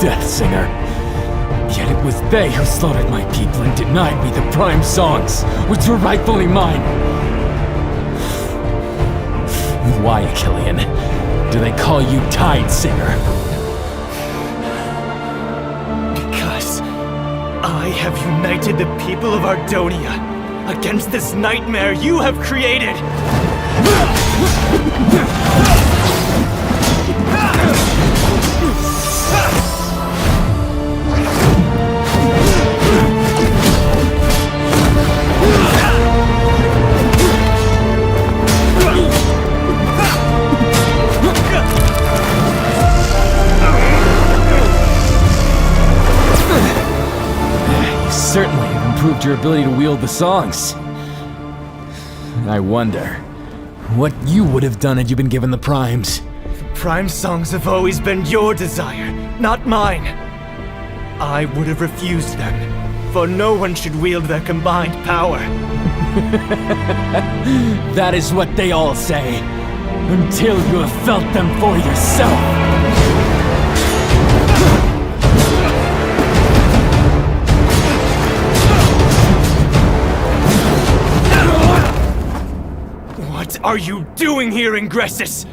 Speaker 2: death singer. Yet it was they who slaughtered my people and denied me the prime songs, which were rightfully mine. Why, Killian, do they call you Tide Singer?
Speaker 15: Because I have united the people of Ardonia against this nightmare you have created!
Speaker 2: Certainly have improved your ability to wield the songs. I wonder what you would have done had you been given the primes.
Speaker 15: The prime songs have always been your desire, not mine. I would have refused them, for no one should wield their combined power.
Speaker 2: That is what they all say, until you have felt them for yourself.
Speaker 15: What are you doing here, Ingressus?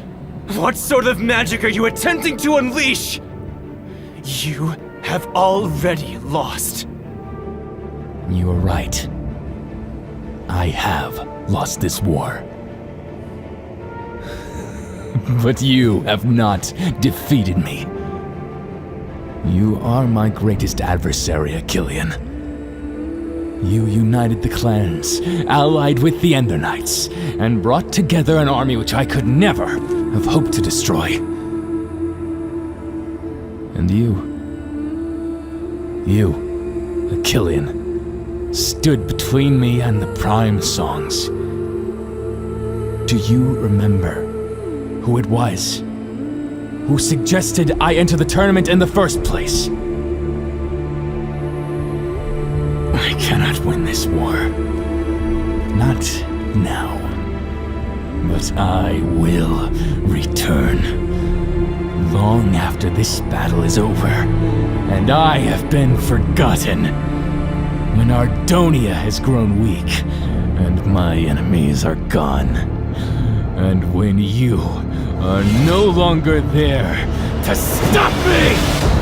Speaker 15: What sort of magic are you attempting to unleash? You have already lost.
Speaker 2: You are right. I have lost this war. But you have not defeated me. You are my greatest adversary, Achillean. You united the clans, allied with the Ender Knights, and brought together an army which I could never have hoped to destroy. And you, Achillean, stood between me and the prime songs. Do you remember who it was who suggested I enter the tournament in the first place? I cannot win this war. Not now. But I will return. Long after this battle is over, and I have been forgotten. When Ardonia has grown weak, and my enemies are gone. And when you are no longer there to stop me!